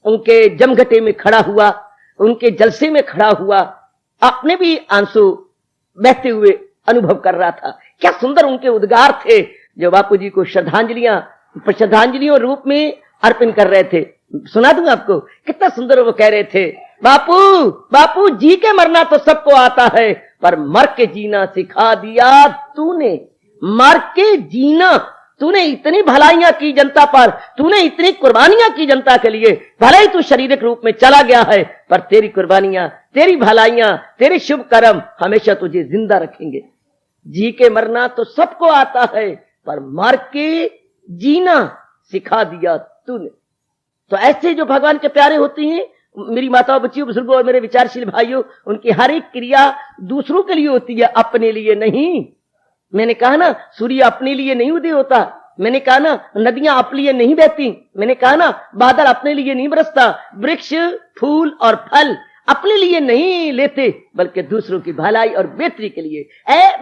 उनके जमघटे में खड़ा हुआ, उनके जलसे में खड़ा हुआ, अपने भी आंसू बहते हुए अनुभव कर रहा था। क्या सुंदर उनके उद्गार थे जो बापू जी को श्रद्धांजलियों रूप में अर्पण कर रहे थे। सुना दूं आपको, कितना सुंदर वो कह रहे थे, बापू जी के मरना तो सबको आता है, पर मर के जीना सिखा दिया तूने। मर के जीना, तूने इतनी भलाइयां की जनता पर, तूने इतनी कुर्बानियां की जनता के लिए। भले ही तू शारीरिक रूप में चला गया है, पर तेरी कुर्बानियां, तेरी भलाइयां, तेरे शुभ कर्म हमेशा तुझे जिंदा रखेंगे। जी के मरना तो सबको आता है, पर मर के जीना सिखा दिया तूने। तो ऐसे जो भगवान के प्यारे होते हैं, मेरी माताओं, बच्चियों, बुजुर्गों और मेरे विचारशील भाइयों, उनकी हर एक क्रिया दूसरों के लिए होती है, अपने लिए नहीं। मैंने कहा ना, सूर्य अपने लिए नहीं उदय होता। मैंने कहा ना, नदियां अपने लिए नहीं बहती। मैंने कहा ना, बादल अपने लिए नहीं बरसता। वृक्ष, फूल और फल अपने लिए नहीं लेते, बल्कि दूसरों की भलाई और बेहतरी के लिए।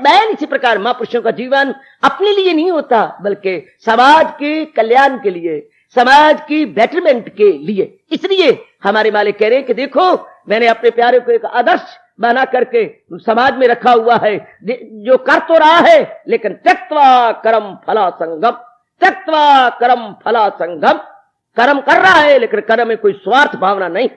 बैन इसी प्रकार महापुरुषों का जीवन अपने लिए नहीं होता, बल्कि समाज के कल्याण के लिए, समाज की बेटरमेंट के लिए। इसलिए हमारे मालिक कह रहे हैं कि देखो, मैंने अपने प्यारे को एक आदर्श बना करके समाज में रखा हुआ है, जो कर तो रहा है, लेकिन त्यक्त्वा कर्म फला संगम, त्यक्त्वा कर्म फला संगम। कर्म कर रहा है, लेकिन कर्म में कोई स्वार्थ भावना नहीं।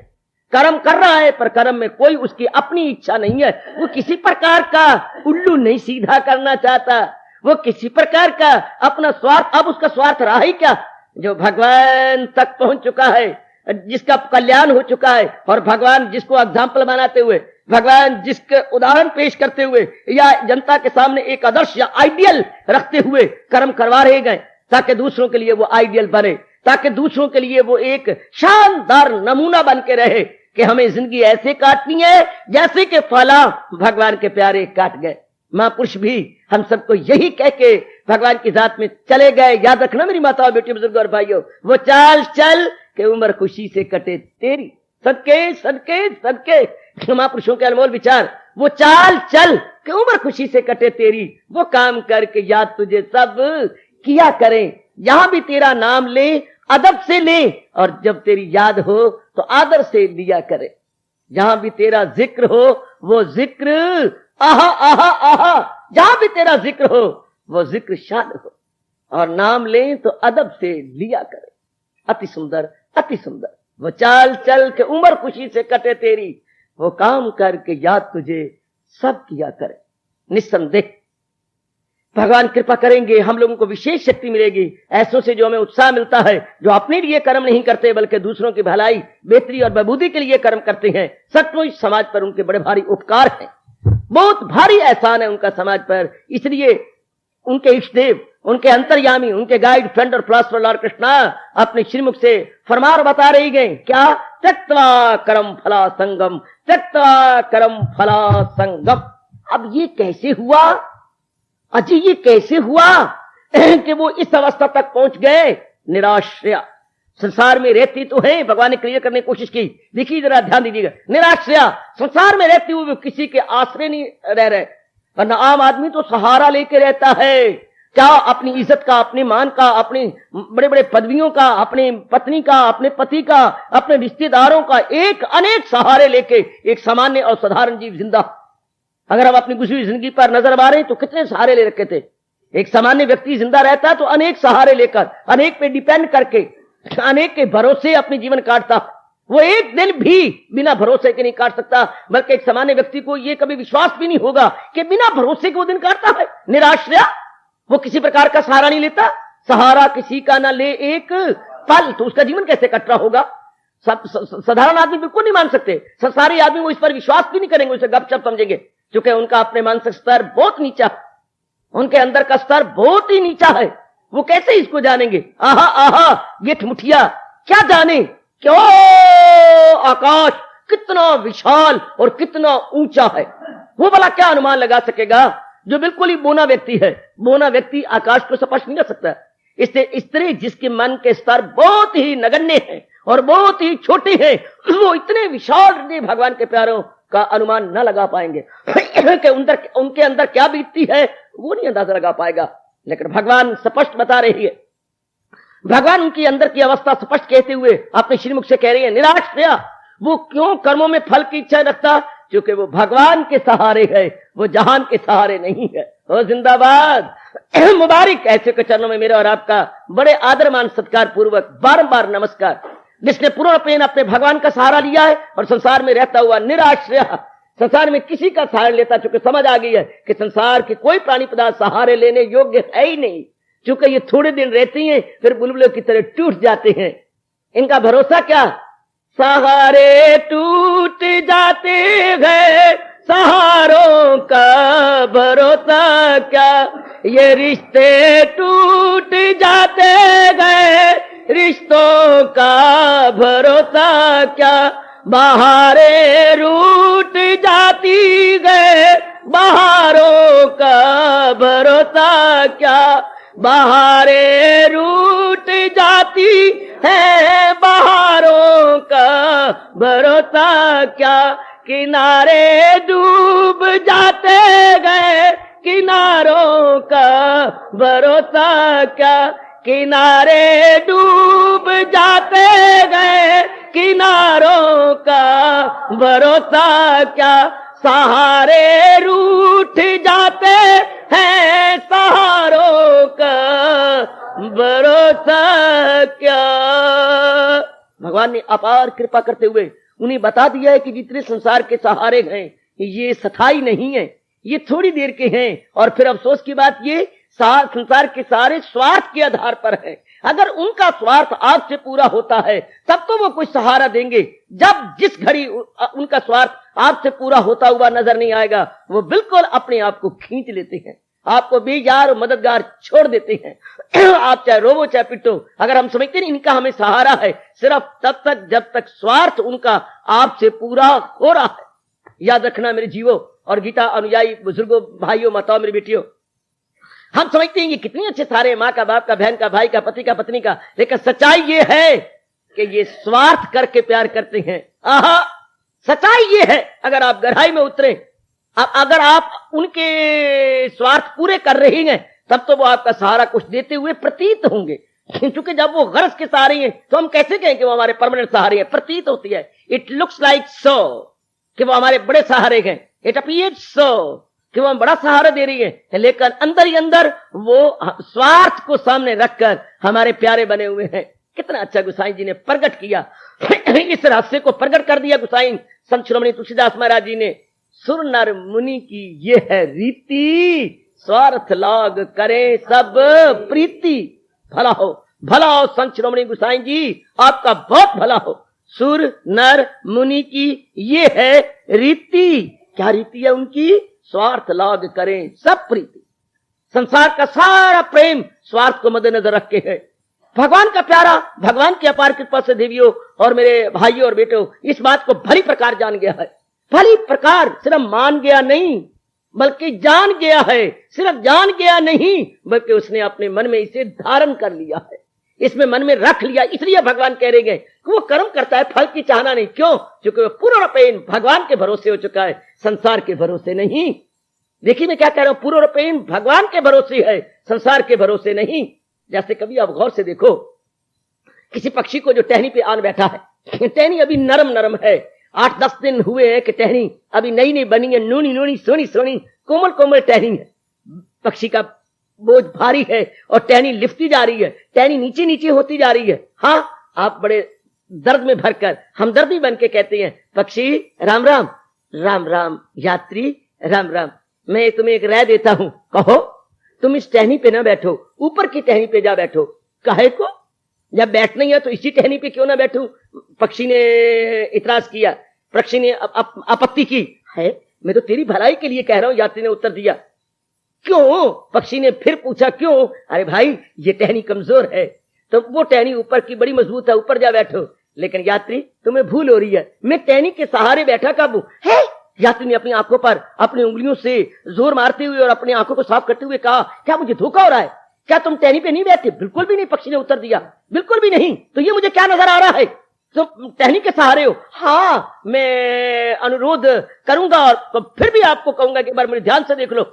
कर्म कर रहा है, पर कर्म में कोई उसकी अपनी इच्छा नहीं है। वो किसी प्रकार का उल्लू नहीं सीधा करना चाहता, वो किसी प्रकार का अपना स्वार्थ, अब उसका स्वार्थ रहा ही क्या। जो भगवान तक पहुंच चुका है, जिसका कल्याण हो चुका है, और भगवान जिसको एग्जाम्पल बनाते हुए, भगवान जिसके उदाहरण पेश करते हुए, या जनता के सामने एक आदर्श या आइडियल रखते हुए कर्म करवा रहे गए, ताकि दूसरों के लिए वो आइडियल बने, ताकि दूसरों के लिए वो एक शानदार नमूना बन के रहे कि हमें जिंदगी ऐसे काटनी है जैसे कि फला भगवान के प्यारे काट गए। महापुरुष भी हम सबको यही कह के भगवान की जात में चले गए। याद रखना मेरी माताओं, बेटी, बुजुर्ग और भाइयों, वो चाल चल के उम्र खुशी से कटे तेरी। सदके सदके सदके महापुरुषों के अनमोल विचार। वो चाल चल के उम्र खुशी से कटे तेरी, वो काम करके याद तुझे सब किया करें। जहां भी तेरा नाम ले अदब से ले, और जब तेरी याद हो तो आदर से लिया करे। जहां भी तेरा जिक्र हो वो जिक्र आहा आहा आहा, जहां भी तेरा जिक्र हो वो जिक्र शाद हो, और नाम ले तो अदब से लिया करे। अति सुंदर, अति सुंदर। वो चाल चल के उम्र खुशी से कटे तेरी, वो काम करके याद तुझे सब किया करे। निस्संदेह भगवान कृपा करेंगे, हम लोगों को विशेष शक्ति मिलेगी। ऐसों से जो हमें उत्साह मिलता है, जो अपने लिए कर्म नहीं करते बल्कि दूसरों की भलाई, बेहतरी और बबूदी के लिए कर्म करते हैं। सचमुच समाज पर उनके बड़े भारी उपकार हैं, बहुत भारी एहसान है उनका समाज पर। इसलिए उनके इष्टदेव, उनके अंतर्यामी, उनके गाइड, फ्रेंड और फिलॉसफर लॉर्ड कृष्णा अपने श्रीमुख से फरमार बता रही गए, क्या? त्यक्त्वा कर्म फला संगम, त्यक्त्वा कर्म फला संगम। अब ये कैसे हुआ? अजी ये कैसे हुआ कि वो इस अवस्था तक पहुंच गए? निराश्रया संसार में रहती तो है, भगवान ने क्लियर करने की कोशिश की। देखिए जरा ध्यान दीजिएगा, निराश्रया संसार में रहती हुए किसी के आश्रय नहीं रह रहे, वरना आम आदमी तो सहारा लेके रहता है। क्या? अपनी इज्जत का, अपने मान का, अपने बड़े बड़े पदवियों का, अपने पत्नी का, अपने पति का, अपने रिश्तेदारों का, एक अनेक सहारे लेके एक सामान्य और साधारण जीव जिंदा। अगर हम अपनी गुजरी जिंदगी पर नजर मारें तो कितने सहारे ले रखे थे। एक सामान्य व्यक्ति जिंदा रहता तो अनेक सहारे लेकर, अनेक पे डिपेंड करके, अनेक के भरोसे अपनी जीवन काटता। वो एक दिन भी बिना भरोसे के नहीं काट सकता, बल्कि एक सामान्य व्यक्ति को ये कभी विश्वास भी नहीं होगा कि बिना भरोसे के वो दिन काटता है। निराश्रय, वो किसी प्रकार का सहारा नहीं लेता, सहारा किसी का ना ले एक पल, तो उसका जीवन कैसे कट रहा होगा? साधारण आदमी बिल्कुल नहीं मान सकते, संसारी आदमी वो इस पर विश्वास भी नहीं करेंगे, उसे गपशप समझेंगे, क्योंकि उनका अपने मानसिक स्तर बहुत नीचा, उनके अंदर का स्तर बहुत ही नीचा है। वो कैसे इसको जानेंगे? आहा आहा गिठ मुठिया, क्या जाने क्यों आकाश कितना विशाल और कितना ऊंचा है, वो भला क्या अनुमान लगा सकेगा जो बिल्कुल ही बोना व्यक्ति है? बोना व्यक्ति आकाश को स्पष्ट नहीं कर सकता। इससे स्त्री जिसके मन के स्तर बहुत ही नगण्य है और बहुत ही छोटे हैं, वो इतने विशाल भगवान के प्यारों का अनुमान न लगा पाएंगे कि उनके अंदर क्या बीतती है, वो नहीं अंदाजा लगा पाएगा। लेकिन भगवान स्पष्ट बता रही है, भगवान उनकी अंदर की अवस्था स्पष्ट कहते हुए अपने श्रीमुख से कह रही है, निराश्रय वो क्यों कर्मों में फल की इच्छा रखता? क्योंकि वो भगवान के सहारे है, वो जहान के सहारे नहीं है। ओ जिंदाबाद, मुबारक ऐसे के चरणों में मेरा और आपका बड़े आदर मान सत्कार पूर्वक बारंबार नमस्कार। जिसने पूर्ण प्रेम अपने भगवान का सहारा लिया है और संसार में रहता हुआ निराश्रय, संसार में किसी का सहारा लेता, चूंकि समझ आ गई है कि संसार के कोई प्राणी पदार्थ सहारे लेने योग्य है ही नहीं, चूंकि ये थोड़े दिन रहती हैं फिर बुलबुलों की तरह टूट जाते हैं। इनका भरोसा क्या? सहारे टूट जाते हैं, सहारों का भरोसा क्या? ये रिश्ते टूट जाते गए, रिश्तों का भरोसा क्या? बहारें रूठ जाती गए, बहारों का भरोसा क्या? बहारें रूठ जाती है, बहारों का भरोसा क्या? किनारे डूब जाते गए, किनारों का भरोसा क्या? किनारे डूब जाते गए, किनारों का भरोसा क्या? सहारे रूठ जाते हैं, सहारों का भरोसा क्या? भगवान ने अपार कृपा करते हुए उन्हें बता दिया है कि जितने संसार के सहारे हैं ये स्थायी नहीं है, ये थोड़ी देर के हैं। और फिर अफसोस की बात ये, संसार के सारे स्वार्थ के आधार पर है। अगर उनका स्वार्थ आपसे पूरा होता है तब तो वो कुछ सहारा देंगे, जब जिस घड़ी उनका स्वार्थ आपसे पूरा होता हुआ नजर नहीं आएगा, वो बिल्कुल अपने आप को खींच लेते हैं, आपको बेजार और मददगार छोड़ देते हैं। आप चाहे रोवो चाहे पिटो, अगर हम समझते नहीं इनका हमें सहारा है, सिर्फ तब तक जब तक स्वार्थ उनका आपसे पूरा हो रहा है। याद रखना मेरे जीवो और गीता अनुयायी बुजुर्गों, भाइयों, माताओं, मेरी बेटियों, हम समझते हैं ये कितनी अच्छे सारे, माँ का, बाप का, बहन का, भाई का, पति का, पत्नी का, लेकिन सच्चाई ये है कि ये स्वार्थ करके प्यार करते हैं। आहा, सच्चाई ये है, अगर आप गहराई में उतरे, अगर आप उनके स्वार्थ पूरे कर रही हैं तब तो वो आपका सहारा कुछ देते हुए प्रतीत होंगे। क्योंकि जब वो गरज के सहारे हैं तो हम कैसे कहें कि वो हमारे परमानेंट सहारे हैं? प्रतीत होती है, इट लुक्स लाइक सो कि वो हमारे बड़े सहारे हैं, इट अपीयर्स सो कि वो हम बड़ा सहारा दे रही है, लेकिन अंदर ही अंदर वो स्वार्थ को सामने रखकर हमारे प्यारे बने हुए हैं। कितना अच्छा गुसाई जी ने प्रकट किया, इस रहस्य को प्रकट कर दिया गुसाई संत श्रोमणी तुलसीदास महाराज जी ने। सुर नर मुनि की ये है रीति, स्वार्थ लाग करे सब प्रीति। भला हो, भला हो संत श्रोमणी गुसाई जी, आपका बहुत भला हो। सुर नर मुनि की ये है रीति, क्या रीति है उनकी? स्वार्थ लाग करें सब प्रीति। संसार का सारा प्रेम स्वार्थ को मद्देनजर रख के है। भगवान का प्यारा, भगवान की अपार कृपा से देवियों और मेरे भाइयों और बेटों, इस बात को भली प्रकार जान गया है। भली प्रकार सिर्फ मान गया नहीं बल्कि जान गया है। सिर्फ जान गया नहीं बल्कि उसने अपने मन में इसे धारण कर लिया है, इसमें मन में रख लिया। इसलिए भगवान कह रहे हैं कि वो कर्म करता है, फल की चाहना नहीं। क्यों? क्योंकि वो पूर्ण प्रेम भगवान के भरोसे हो चुका है, संसार के भरोसे नहीं। देखिए मैं क्या कह रहा हूं, पूर्ण प्रेम भगवान के भरोसे है, संसार के भरोसे नहीं। जैसे कभी आप गौर से देखो किसी पक्षी को जो टहनी पे आन बैठा है, टहनी अभी नरम नरम है, 8-10 दिन हुए हैं कि टहनी अभी नई नई बनी है, नूनी नूनी सोनी सोनी कोमल कोमल टहनी है। पक्षी का बोझ भारी है और टहनी लिफ्टी जा रही है, टहनी नीचे नीचे होती जा रही है। हाँ, आप बड़े दर्द में भरकर हमदर्दी बन के कहते हैं, पक्षी राम राम। राम राम यात्री राम राम। मैं तुम्हें एक राय देता हूं, कहो। तुम इस टहनी पे ना बैठो, ऊपर की टहनी पे जा बैठो। काहे को? जब बैठना ही है तो इसी टहनी पे क्यों ना बैठूं? पक्षी ने इतराज किया, पक्षी ने आपत्ति की। है, मैं तो तेरी भलाई के लिए कह रहा हूं, यात्री ने उत्तर दिया। क्यों? पक्षी ने फिर पूछा, क्यों? अरे भाई, ये टहनी कमजोर है, तो वो टहनी ऊपर की बड़ी मजबूत है, ऊपर जा बैठो। लेकिन यात्री, तुम्हें भूल हो रही है, मैं टहनी के सहारे बैठा कब हूं? है? यात्री ने अपनी आंखों पर अपनी उंगलियों से जोर मारते हुए और अपनी आंखों को साफ करते हुए कहा, क्या मुझे धोखा हो रहा है? क्या तुम टहनी पे नहीं बैठे? बिल्कुल भी नहीं, पक्षी ने उत्तर दिया, बिल्कुल भी नहीं। तो ये मुझे क्या नजर आ रहा है, तुम टहनी के सहारे हो? हाँ, मैं अनुरोध करूंगा और फिर भी आपको कहूंगा कि एक बार मेरे ध्यान से देख लो।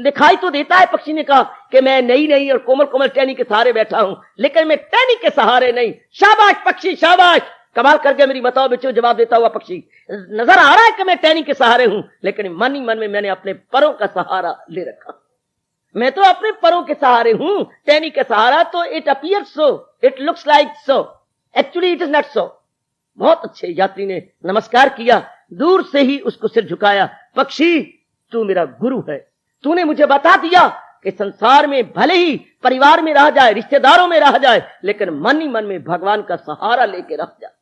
दिखाई तो देता है, पक्षी ने कहा, कि मैं नई नई और कोमल कोमल टहनी के सहारे बैठा हूं, लेकिन मैं टहनी के सहारे नहीं। शाबाश पक्षी, शाबाश, कमाल कर गया मेरी बताओ बच्चों। जवाब देता हुआ पक्षी, नजर आ रहा है कि मैं टहनी के सहारे हूं, लेकिन मन ही मन में मैंने अपने परों का सहारा ले रखा। मैं तो अपने परों के सहारे हूं, टहनी के सहारा तो it appears so, it looks like so, actually it is not so. बहुत अच्छे। यात्री ने नमस्कार किया, दूर से ही उसको सिर झुकाया। पक्षी, तू मेरा गुरु है, तूने मुझे बता दिया कि संसार में भले ही परिवार में रह जाए, रिश्तेदारों में रह जाए, लेकिन मन ही मन में भगवान का सहारा लेके रह जाए।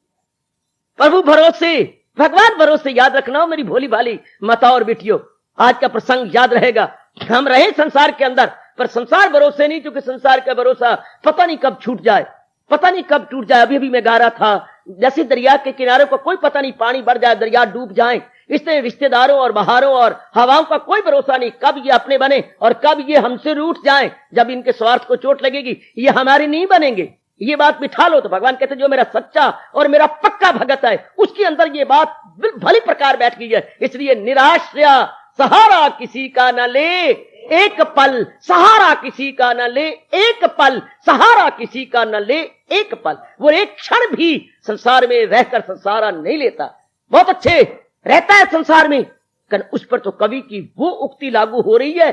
प्रभु भरोसे, भगवान भरोसे। याद रखना हो मेरी भोली भाली माता और बेटियों, आज का प्रसंग याद रहेगा। हम रहे संसार के अंदर, पर संसार भरोसे नहीं, क्योंकि संसार का भरोसा पता नहीं कब छूट जाए, पता नहीं कब टूट जाए। अभी भी मैं गा रहा था, जैसे दरिया के किनारे को कोई पता नहीं, पानी बढ़ जाए, दरिया डूब जाए, इसलिए रिश्तेदारों और बहारों और हवाओं का कोई भरोसा नहीं, कब ये अपने बने और कब ये हमसे रूठ जाएं। जब इनके स्वार्थ को चोट लगेगी, ये हमारे नहीं बनेंगे। ये बात बिठा लो। तो भगवान कहते जो मेरा सच्चा और मेरा पक्का भगत है, उसके अंदर ये बात भली प्रकार बैठ गई है। इसलिए निराश्रया सहारा किसी का न ले एक पल, सहारा किसी का न ले एक पल, सहारा किसी का न ले एक पल। वो एक क्षण भी संसार में रहकर सहारा नहीं लेता। बहुत अच्छे, रहता है संसार में, लेकिन उस पर तो कवि की वो उक्ति लागू हो रही है,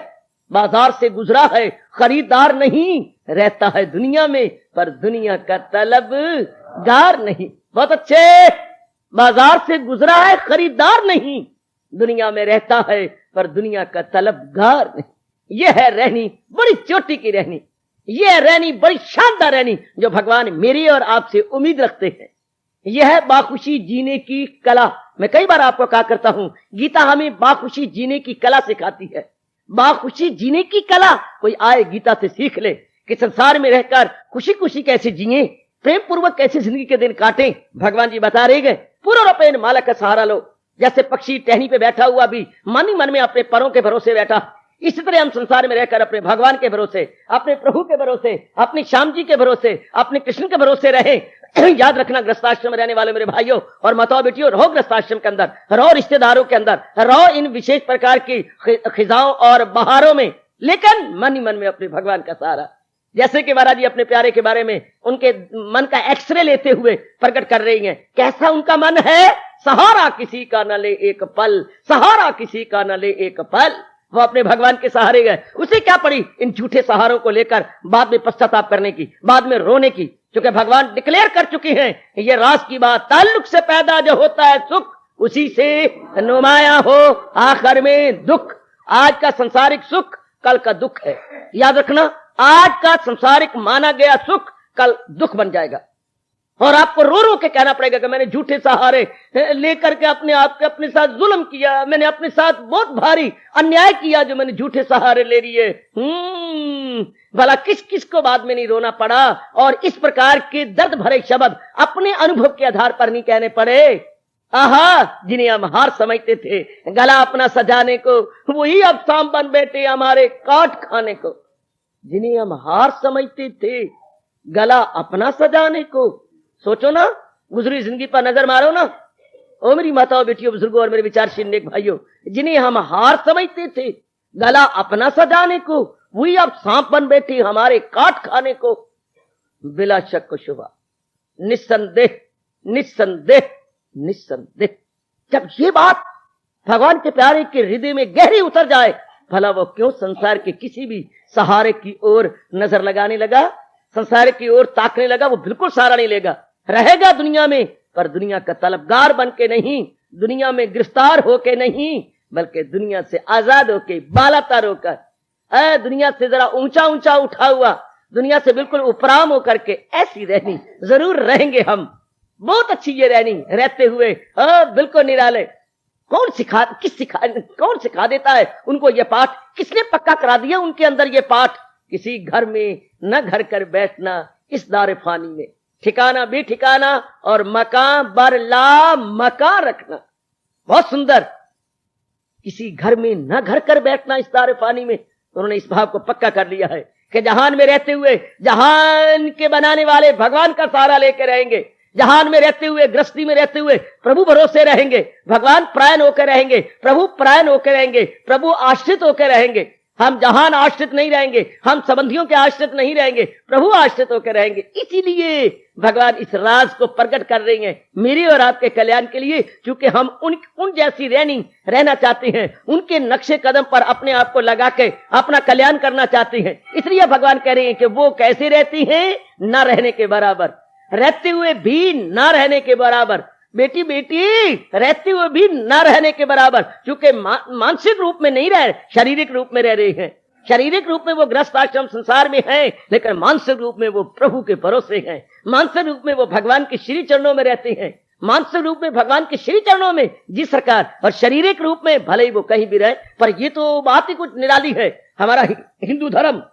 बाजार से गुजरा है खरीदार नहीं, रहता है दुनिया में पर दुनिया का तलबगार नहीं। बहुत अच्छे, बाजार से गुजरा है खरीदार नहीं, दुनिया में रहता है पर दुनिया का तलबगार नहीं। यह है रहनी बड़ी चोटी की रहनी, यह है रहनी बड़ी शानदार रहनी जो भगवान मेरी और आपसे उम्मीद रखते हैं। यह है बाखुशी जीने की कला। मैं कई बार आपको कहा करता हूं, गीता हमें बाखुशी जीने की कला सिखाती है। बाखुशी जीने की कला कोई आए गीता से सीख ले कि संसार में रहकर खुशी खुशी कैसे जिए, प्रेम पूर्वक कैसे जिंदगी के दिन काटें। भगवान जी बता रहे गए, पूरा रूपेण मालक का सहारा लो। जैसे पक्षी टहनी पे बैठा हुआ भी मन ही मन में अपने परों के भरोसे बैठा, इसी तरह हम संसार में रहकर अपने भगवान के भरोसे, अपने प्रभु के भरोसे, अपने श्याम जी के भरोसे, अपने कृष्ण के भरोसे रहे। याद रखना, ग्रस्ताश्रम में रहने वाले मेरे भाइयों और माताओं बेटियों, रहो ग्रस्ताश्रम के अंदर, रहो रिश्तेदारों के अंदर, रहो इन विशेष प्रकार की खिजाओं और बहारों में, लेकिन मन ही मन में अपने भगवान का सहारा। जैसे कि महाराज जी अपने प्यारे के बारे में उनके मन का एक्सरे लेते हुए प्रकट कर रही हैं, कैसा उनका मन है। सहारा किसी का न ले एक पल, सहारा किसी का न ले एक पल। वो अपने भगवान के सहारे गए। उसे क्या पड़ी इन झूठे सहारों को लेकर बाद में पश्चाताप करने की, बाद में रोने की, क्योंकि भगवान डिक्लेयर कर चुके हैं ये राज की बात, ताल्लुक से पैदा जो होता है सुख, उसी से नुमाया हो आखिर में दुख। आज का संसारिक सुख कल का दुख है। याद रखना, आज का संसारिक माना गया सुख कल दुख बन जाएगा। और आपको रो रो के कहना पड़ेगा कि मैंने झूठे सहारे लेकर के अपने आप के अपने साथ जुल्म किया, मैंने अपने साथ बहुत भारी अन्याय किया जो मैंने झूठे सहारे ले लिए। भला किस किस को बाद में नहीं रोना पड़ा और इस प्रकार के दर्द भरे शब्द अपने अनुभव के आधार पर नहीं कहने पड़े। आहा, जिन्हें हम हार समझते थे गला अपना सजाने को, वही अब सांप बन बैठे हमारे काट खाने को। जिन्हें हम हार समझते थे गला अपना सजाने को, सोचो ना, गुजरी जिंदगी पर नजर मारो ना। ओ मेरी माताओं बेटियों बुजुर्गों और मेरे विचारशील नेक भाइयों, जिन्हें हम हार समझते थे गला अपना सजाने को, वही अब सांप बन बैठे हमारे काट खाने को। बिला शक को शुभा, निस्संदेह निस्संदेह निस्संदेह। जब ये बात भगवान के प्यारे के हृदय में गहरी उतर जाए, भला वो क्यों संसार के किसी भी सहारे की ओर नजर लगाने लगा, संसार की ओर ताकने लगा। वो बिल्कुल सहारा नहीं लेगा। रहेगा दुनिया में, पर दुनिया का तलबगार बन के नहीं, दुनिया में गिरफ्तार होके नहीं, बल्कि दुनिया से आजाद होके, बालातर होकर, दुनिया से जरा ऊंचा ऊंचा उठा हुआ, दुनिया से बिल्कुल उपराम होकर के ऐसी रहनी जरूर रहेंगे हम। बहुत अच्छी ये रहनी रहते हुए, बिल्कुल निराले। कौन सिखा देता है उनको ये पाठ? किसने पक्का करा दिया उनके अंदर ये पाठ? किसी घर में न घर कर बैठना इस दार फानी में, ठिकाना भी ठिकाना और मकान बरला मकान रखना। बहुत सुंदर। किसी घर में न घर कर बैठना इस दार फानी में, उन्होंने इस भाव को पक्का कर लिया है कि जहान में रहते हुए जहान के बनाने वाले भगवान का सहारा लेकर रहेंगे, जहान में रहते हुए, गृहस्थी में रहते हुए प्रभु भरोसे रहेंगे, भगवान प्रायण होकर रहेंगे, प्रभु प्रायण होकर रहेंगे, प्रभु आश्रित होकर रहेंगे। हम जहान आश्रित नहीं रहेंगे, हम संबंधियों के आश्रित नहीं रहेंगे, प्रभु आश्रित होकर रहेंगे। इसीलिए भगवान इस राज को प्रकट कर रहे हैं मेरे और आपके कल्याण के लिए, क्योंकि हम उन जैसी रहना चाहते हैं, उनके नक्शे कदम पर अपने आप को लगा के अपना कल्याण करना चाहते हैं। इसलिए भगवान कह रहे हैं कि वो कैसे रहती हैं? न रहने के बराबर, रहते हुए भी न रहने के बराबर। बेटी रहते हुए भी न रहने के बराबर, क्योंकि मानसिक रूप में नहीं रह, शारीरिक रूप में रह रहे हैं। शारीरिक रूप में वो गृहस्थ आश्रम संसार में है, लेकिन मानसिक रूप में वो प्रभु के भरोसे हैं, मानसिक रूप में वो भगवान के श्री चरणों में रहते हैं, मानसिक रूप में भगवान के श्री चरणों में जी सरकार, और शारीरिक रूप में भले ही वो कहीं भी रहे। पर ये तो बात ही कुछ निराली है। हमारा हिंदू धर्म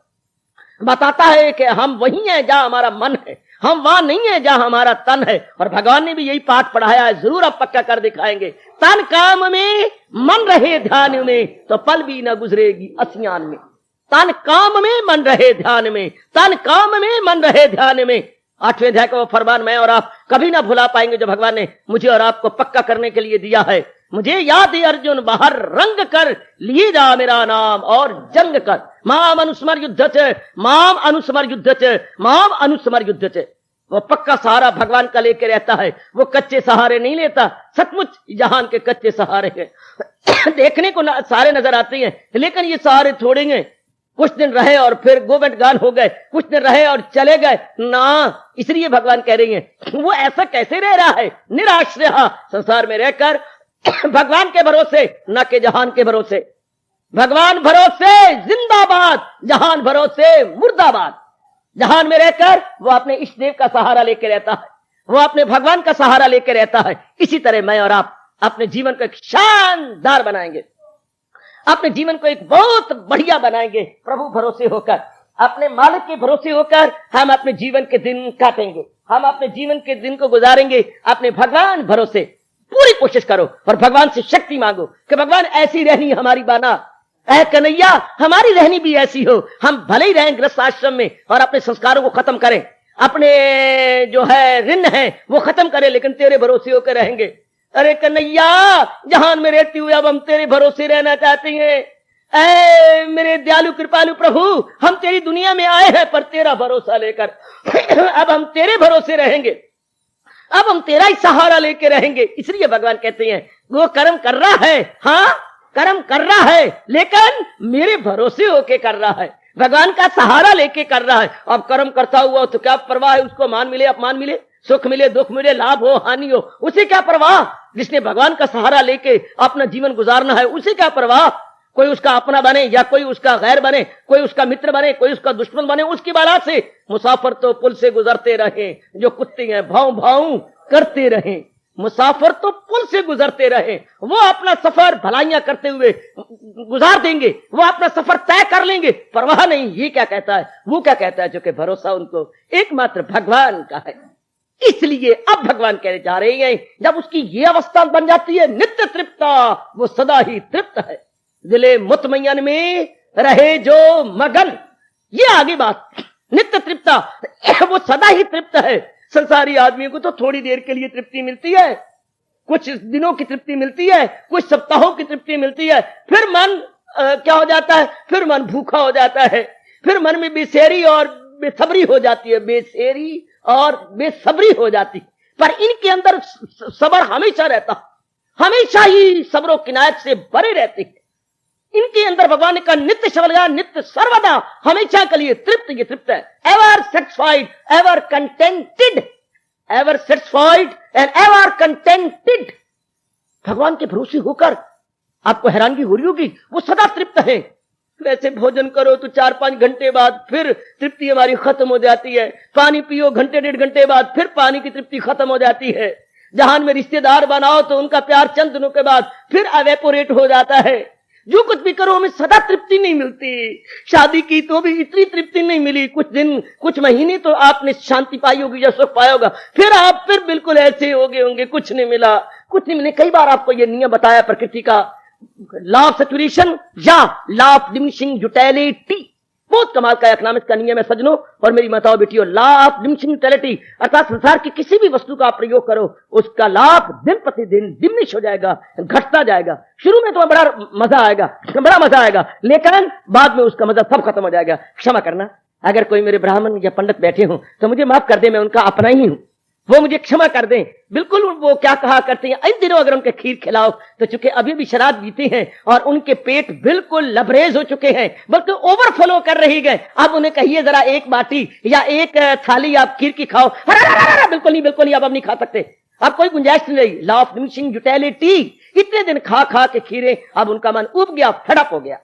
बताता है कि हम वही हैं जहां हमारा मन है, हम वहां नहीं है जहां हमारा तन है। और भगवान ने भी यही पाठ पढ़ाया है, जरूर अब पक्का कर दिखाएंगे। तन काम में मन रहे ध्यान में, तो पल भी न गुजरेगी असियान में। तन काम में मन रहे ध्यान में, तन काम में मन रहे ध्यान में। 8वें अध्याय का वो फरमान मैं और आप कभी ना भुला पाएंगे, जो भगवान ने मुझे और आपको पक्का करने के लिए दिया है। मुझे याद है अर्जुन बाहर रंग कर लिए जा मेरा नाम और जंग कर, माम अनुस्मर युद्ध च, माम अनुस्मर युद्ध च, माम अनुस्मर युद्ध च। वो पक्का सहारा भगवान का लेके रहता है, वो कच्चे सहारे नहीं लेता। सचमुच जहान के कच्चे सहारे हैं देखने को सारे नजर आते हैं, लेकिन ये सहारे छोड़ेंगे। कुछ दिन रहे और फिर गोबेंट गान हो गए, कुछ दिन रहे और चले गए ना। इसलिए भगवान कह रही हैं वो ऐसा कैसे रह रहा है निराश्रय संसार में रहकर, भगवान के भरोसे न के जहान के भरोसे। भगवान भरोसे जिंदाबाद, जहान भरोसे मुर्दाबाद। जहान में रहकर वो अपने इष्ट देव का सहारा लेके रहता है, वो अपने भगवान का सहारा लेके रहता है। इसी तरह मैं और आप अपने जीवन को एक शानदार बनाएंगे, अपने जीवन को एक बहुत बढ़िया बनाएंगे। प्रभु भरोसे होकर, अपने मालिक के भरोसे होकर हम अपने जीवन के दिन काटेंगे, हम अपने जीवन के दिन को गुजारेंगे अपने भगवान भरोसे। पूरी कोशिश करो और भगवान से शक्ति मांगो कि भगवान ऐसी रहनी हमारी बाना, ऐ कन्हैया हमारी रहनी भी ऐसी हो। हम भले ही रहें गृहस्थ आश्रम में और अपने संस्कारों को खत्म करें, अपने जो है ऋण है वो खत्म करें, लेकिन तेरे भरोसे होकर रहेंगे। अरे कन्हैया जहान में रहती हुए अब हम तेरे भरोसे रहना चाहते हैं। ऐ मेरे दयालु कृपालु प्रभु, हम तेरी दुनिया में आए हैं पर तेरा भरोसा लेकर अब हम तेरे भरोसे रहेंगे, अब हम तेरा ही सहारा लेके रहेंगे। इसलिए भगवान कहते हैं वो कर्म कर रहा है, हाँ कर्म कर रहा है, लेकिन मेरे भरोसे होके कर रहा है, भगवान का सहारा लेके कर रहा है। अब कर्म करता हुआ तो क्या परवाह है, उसको मान मिले अपमान मिले, सुख मिले दुख मिले, लाभ हो हानि हो, उसे क्या परवाह। जिसने भगवान का सहारा लेके अपना जीवन गुजारना है उसे क्या परवाह। कोई उसका अपना बने या कोई उसका गैर बने, कोई उसका मित्र बने, कोई उसका दुश्मन बने, उसकी बाला से। मुसाफिर तो पुल से गुजरते रहे, जो कुत्ते हैं भाव भाव करते रहे। मुसाफिर तो पुल से गुजरते रहे, वो अपना सफर भलाइयां करते हुए गुजार देंगे, वो अपना सफर तय कर लेंगे, परवाह नहीं ये क्या कहता है वो क्या कहता है, जो कि भरोसा उनको एकमात्र भगवान का है। इसलिए अब भगवान कहने जा रहे हैं जब उसकी ये अवस्था बन जाती है नित्य तृप्ता, वो सदा ही तृप्त है। दिले मुतमयन में रहे जो मगन, ये आगे बात। नित्य तृप्ता वो सदा ही तृप्त है। संसारी आदमियों को तो थोड़ी देर के लिए तृप्ति मिलती है, कुछ दिनों की तृप्ति मिलती है, कुछ सप्ताहों की तृप्ति मिलती है, फिर मन क्या हो जाता है, फिर मन भूखा हो जाता है, फिर मन में बेसैरी और बेसब्री हो जाती है, बेसैरी और बेसब्री हो जाती। पर इनके अंदर सब्र हमेशा रहता, हमेशा ही सब्र किनायत से भरे रहते हैं। इनके अंदर भगवान का नित्य शबलगा, नित्य सर्वदा हमेशा के लिए तृप्त, ये तृप्त है। Ever satisfied, ever contented, ever satisfied and ever contented. भगवान के भरोसे होकर आपको हैरानगी हो रही होगी, वो सदा तृप्त है। वैसे भोजन करो तो 4-5 घंटे बाद फिर तृप्ति हमारी खत्म हो जाती है। पानी पियो घंटे 1.5 घंटे बाद फिर पानी की तृप्ति खत्म हो जाती है। जहान में रिश्तेदार बनाओ तो उनका प्यार चंद दिनों के बाद फिर एवेपोरेट हो जाता है। जो कुछ भी करो हमें सदा तृप्ति नहीं मिलती। शादी की तो भी इतनी तृप्ति नहीं मिली, कुछ दिन कुछ महीने तो आपने शांति पाई होगी या सुख पाया होगा, फिर आप फिर बिल्कुल ऐसे हो गए होंगे, कुछ नहीं मिला, कुछ नहीं मिले। कई बार आपको यह नियम बताया प्रकृति का, लॉ ऑफ सैचुरेशन या लॉ ऑफ डिमिनिशिंग यूटिलिटी। बहुत कमाल का इकोनॉमिक्स का नियम है सज्जनों और मेरी माताओं बेटियों। लॉ ऑफ डिमिनिशिंग यूटिलिटी अर्थात संसार की किसी भी वस्तु का आप प्रयोग करो, उसका लाभ दिन प्रतिदिन डिमिनिश हो जाएगा, घटता जाएगा। शुरू में तो बड़ा मजा आएगा, लेकिन बाद में उसका मजा सब खत्म हो जाएगा। क्षमा करना, अगर कोई मेरे ब्राह्मण या पंडित बैठे हो तो मुझे माफ कर दे, मैं उनका अपना ही हूं, वो मुझे क्षमा कर दें। बिल्कुल वो क्या कहा करते हैं, इन दिनों अगर उनके खीर खिलाओ तो चूंकि अभी भी शराब पीते हैं और उनके पेट बिल्कुल लबरेज हो चुके हैं, बल्कि ओवरफ्लो कर रही गए, अब उन्हें कहिए जरा एक बाटी या एक थाली आप खीर की खाओ, बिल्कुल नहीं, आप अब नहीं खा सकते, अब कोई गुंजाइश नहीं रही। Law of diminishing utility. इतने दिन खा खा के खीरे, अब उनका मन उब गया, फड़प हो गया।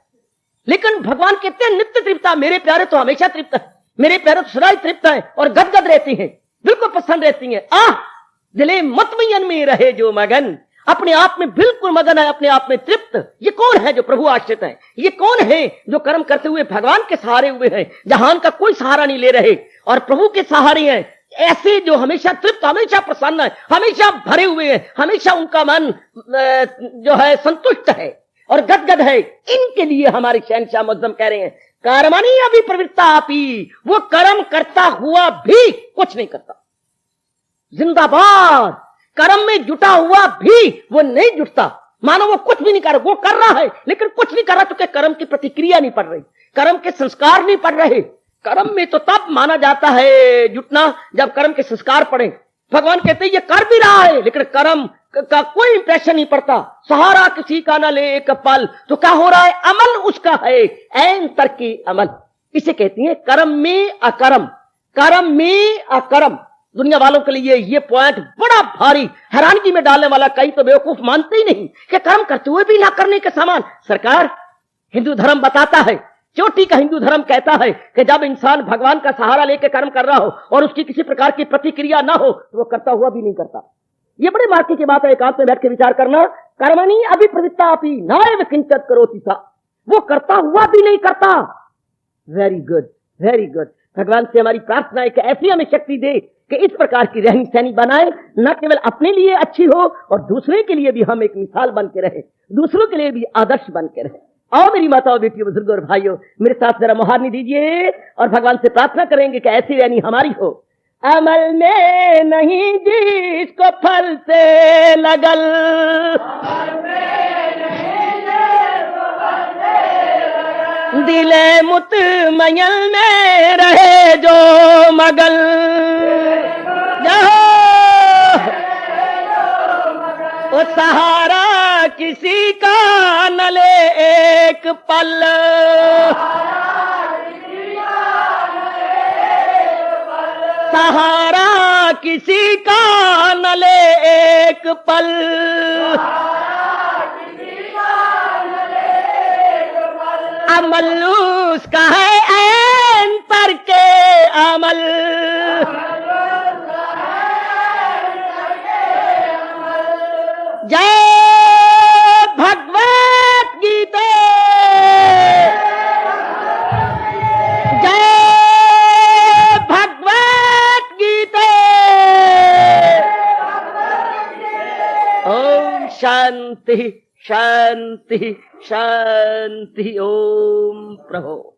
लेकिन भगवान कहते हैं नित्य तृप्ता, मेरे प्यारे तो हमेशा तृप्त है, मेरे प्यारे तो सदा तृप्त है और गदगद रहती हैं, बिल्कुल पसंद रहती हैं। दिले मतमयन में रहे जो मगन, अपने आप में बिल्कुल मगन है, अपने आप में तृप्त। ये कौन है जो प्रभु आश्रित है? ये कौन है जो कर्म करते हुए भगवान के सहारे हुए हैं, जहान का कोई सहारा नहीं ले रहे और प्रभु के सहारे हैं? ऐसे जो हमेशा तृप्त, हमेशा प्रसन्न है, हमेशा भरे हुए हैं, हमेशा उनका मन जो है संतुष्ट है और गदगद है। इनके लिए हमारे शहंशाह मुअज्जम कह रहे हैं, कर्मणि अभिप्रवृत्ता अपि, वो कर्म करता हुआ भी कुछ नहीं करता। जिंदाबाद। कर्म में जुटा हुआ भी वो नहीं जुटता, मानो वो कुछ भी नहीं कर रहा, वो कर रहा है लेकिन कुछ नहीं कर रहा, क्योंकि कर्म की प्रतिक्रिया नहीं पड़ रही, कर्म के संस्कार नहीं पड़ रहे। कर्म में तो तब माना जाता है जुटना जब कर्म के संस्कार पड़े। भगवान कहते हैं ये कर भी रहा है लेकिन कर्म का कोई इंप्रेशन नहीं पड़ता, सहारा किसी का ना ले एक पल, तो क्या हो रहा है? अमल उसका है, ऐन तरकी अमल। इसे कहती है कर्म में अकर्म, कर्म में अकर्म। दुनिया वालों के लिए ये पॉइंट बड़ा भारी हैरानगी में डालने वाला, कई तो बेवकूफ मानते ही नहीं कि कर्म करते हुए भी ना करने के समान। सरकार, हिंदू धर्म बताता है, चोटी का हिंदू धर्म कहता है कि जब इंसान भगवान का सहारा लेकर कर्म कर रहा हो और उसकी किसी प्रकार की प्रतिक्रिया ना हो तो वो करता हुआ भी नहीं करता। ये बड़े मार्के की बात है, एकांत में बैठ के विचार करना। कर्मणि अभिप्रवृत्ता अपि नायव किंचित् करोति सा, वो करता हुआ भी नहीं करता। Very good, very good. भगवान से हमारी प्रार्थना है कि ऐसी हमें शक्ति दे कि इस प्रकार की रहनी सहनी बनाए, न केवल अपने लिए अच्छी हो और दूसरे के लिए भी हम एक मिसाल बन के रहे, दूसरों के लिए भी आदर्श बन के रहे। आओ मेरी माताओं, बेटियों, बुजुर्गों और भाइयों, मेरे साथ जरा मुहारनी दीजिए और भगवान से प्रार्थना करेंगे कि ऐसी रहनी हमारी हो। अमल में नहीं जिसको फल से लगल, दिले मुतमय्यन में रहे जो मगल। ओ सहारा किसी का न ले एक पल, सहारा किसी का न ले एक पल। अमल उसका है ऐन पर के अमल, जय भगवत गीता, जय भगवत गीता। ओम शांति शांति शांति। ओम प्रभो।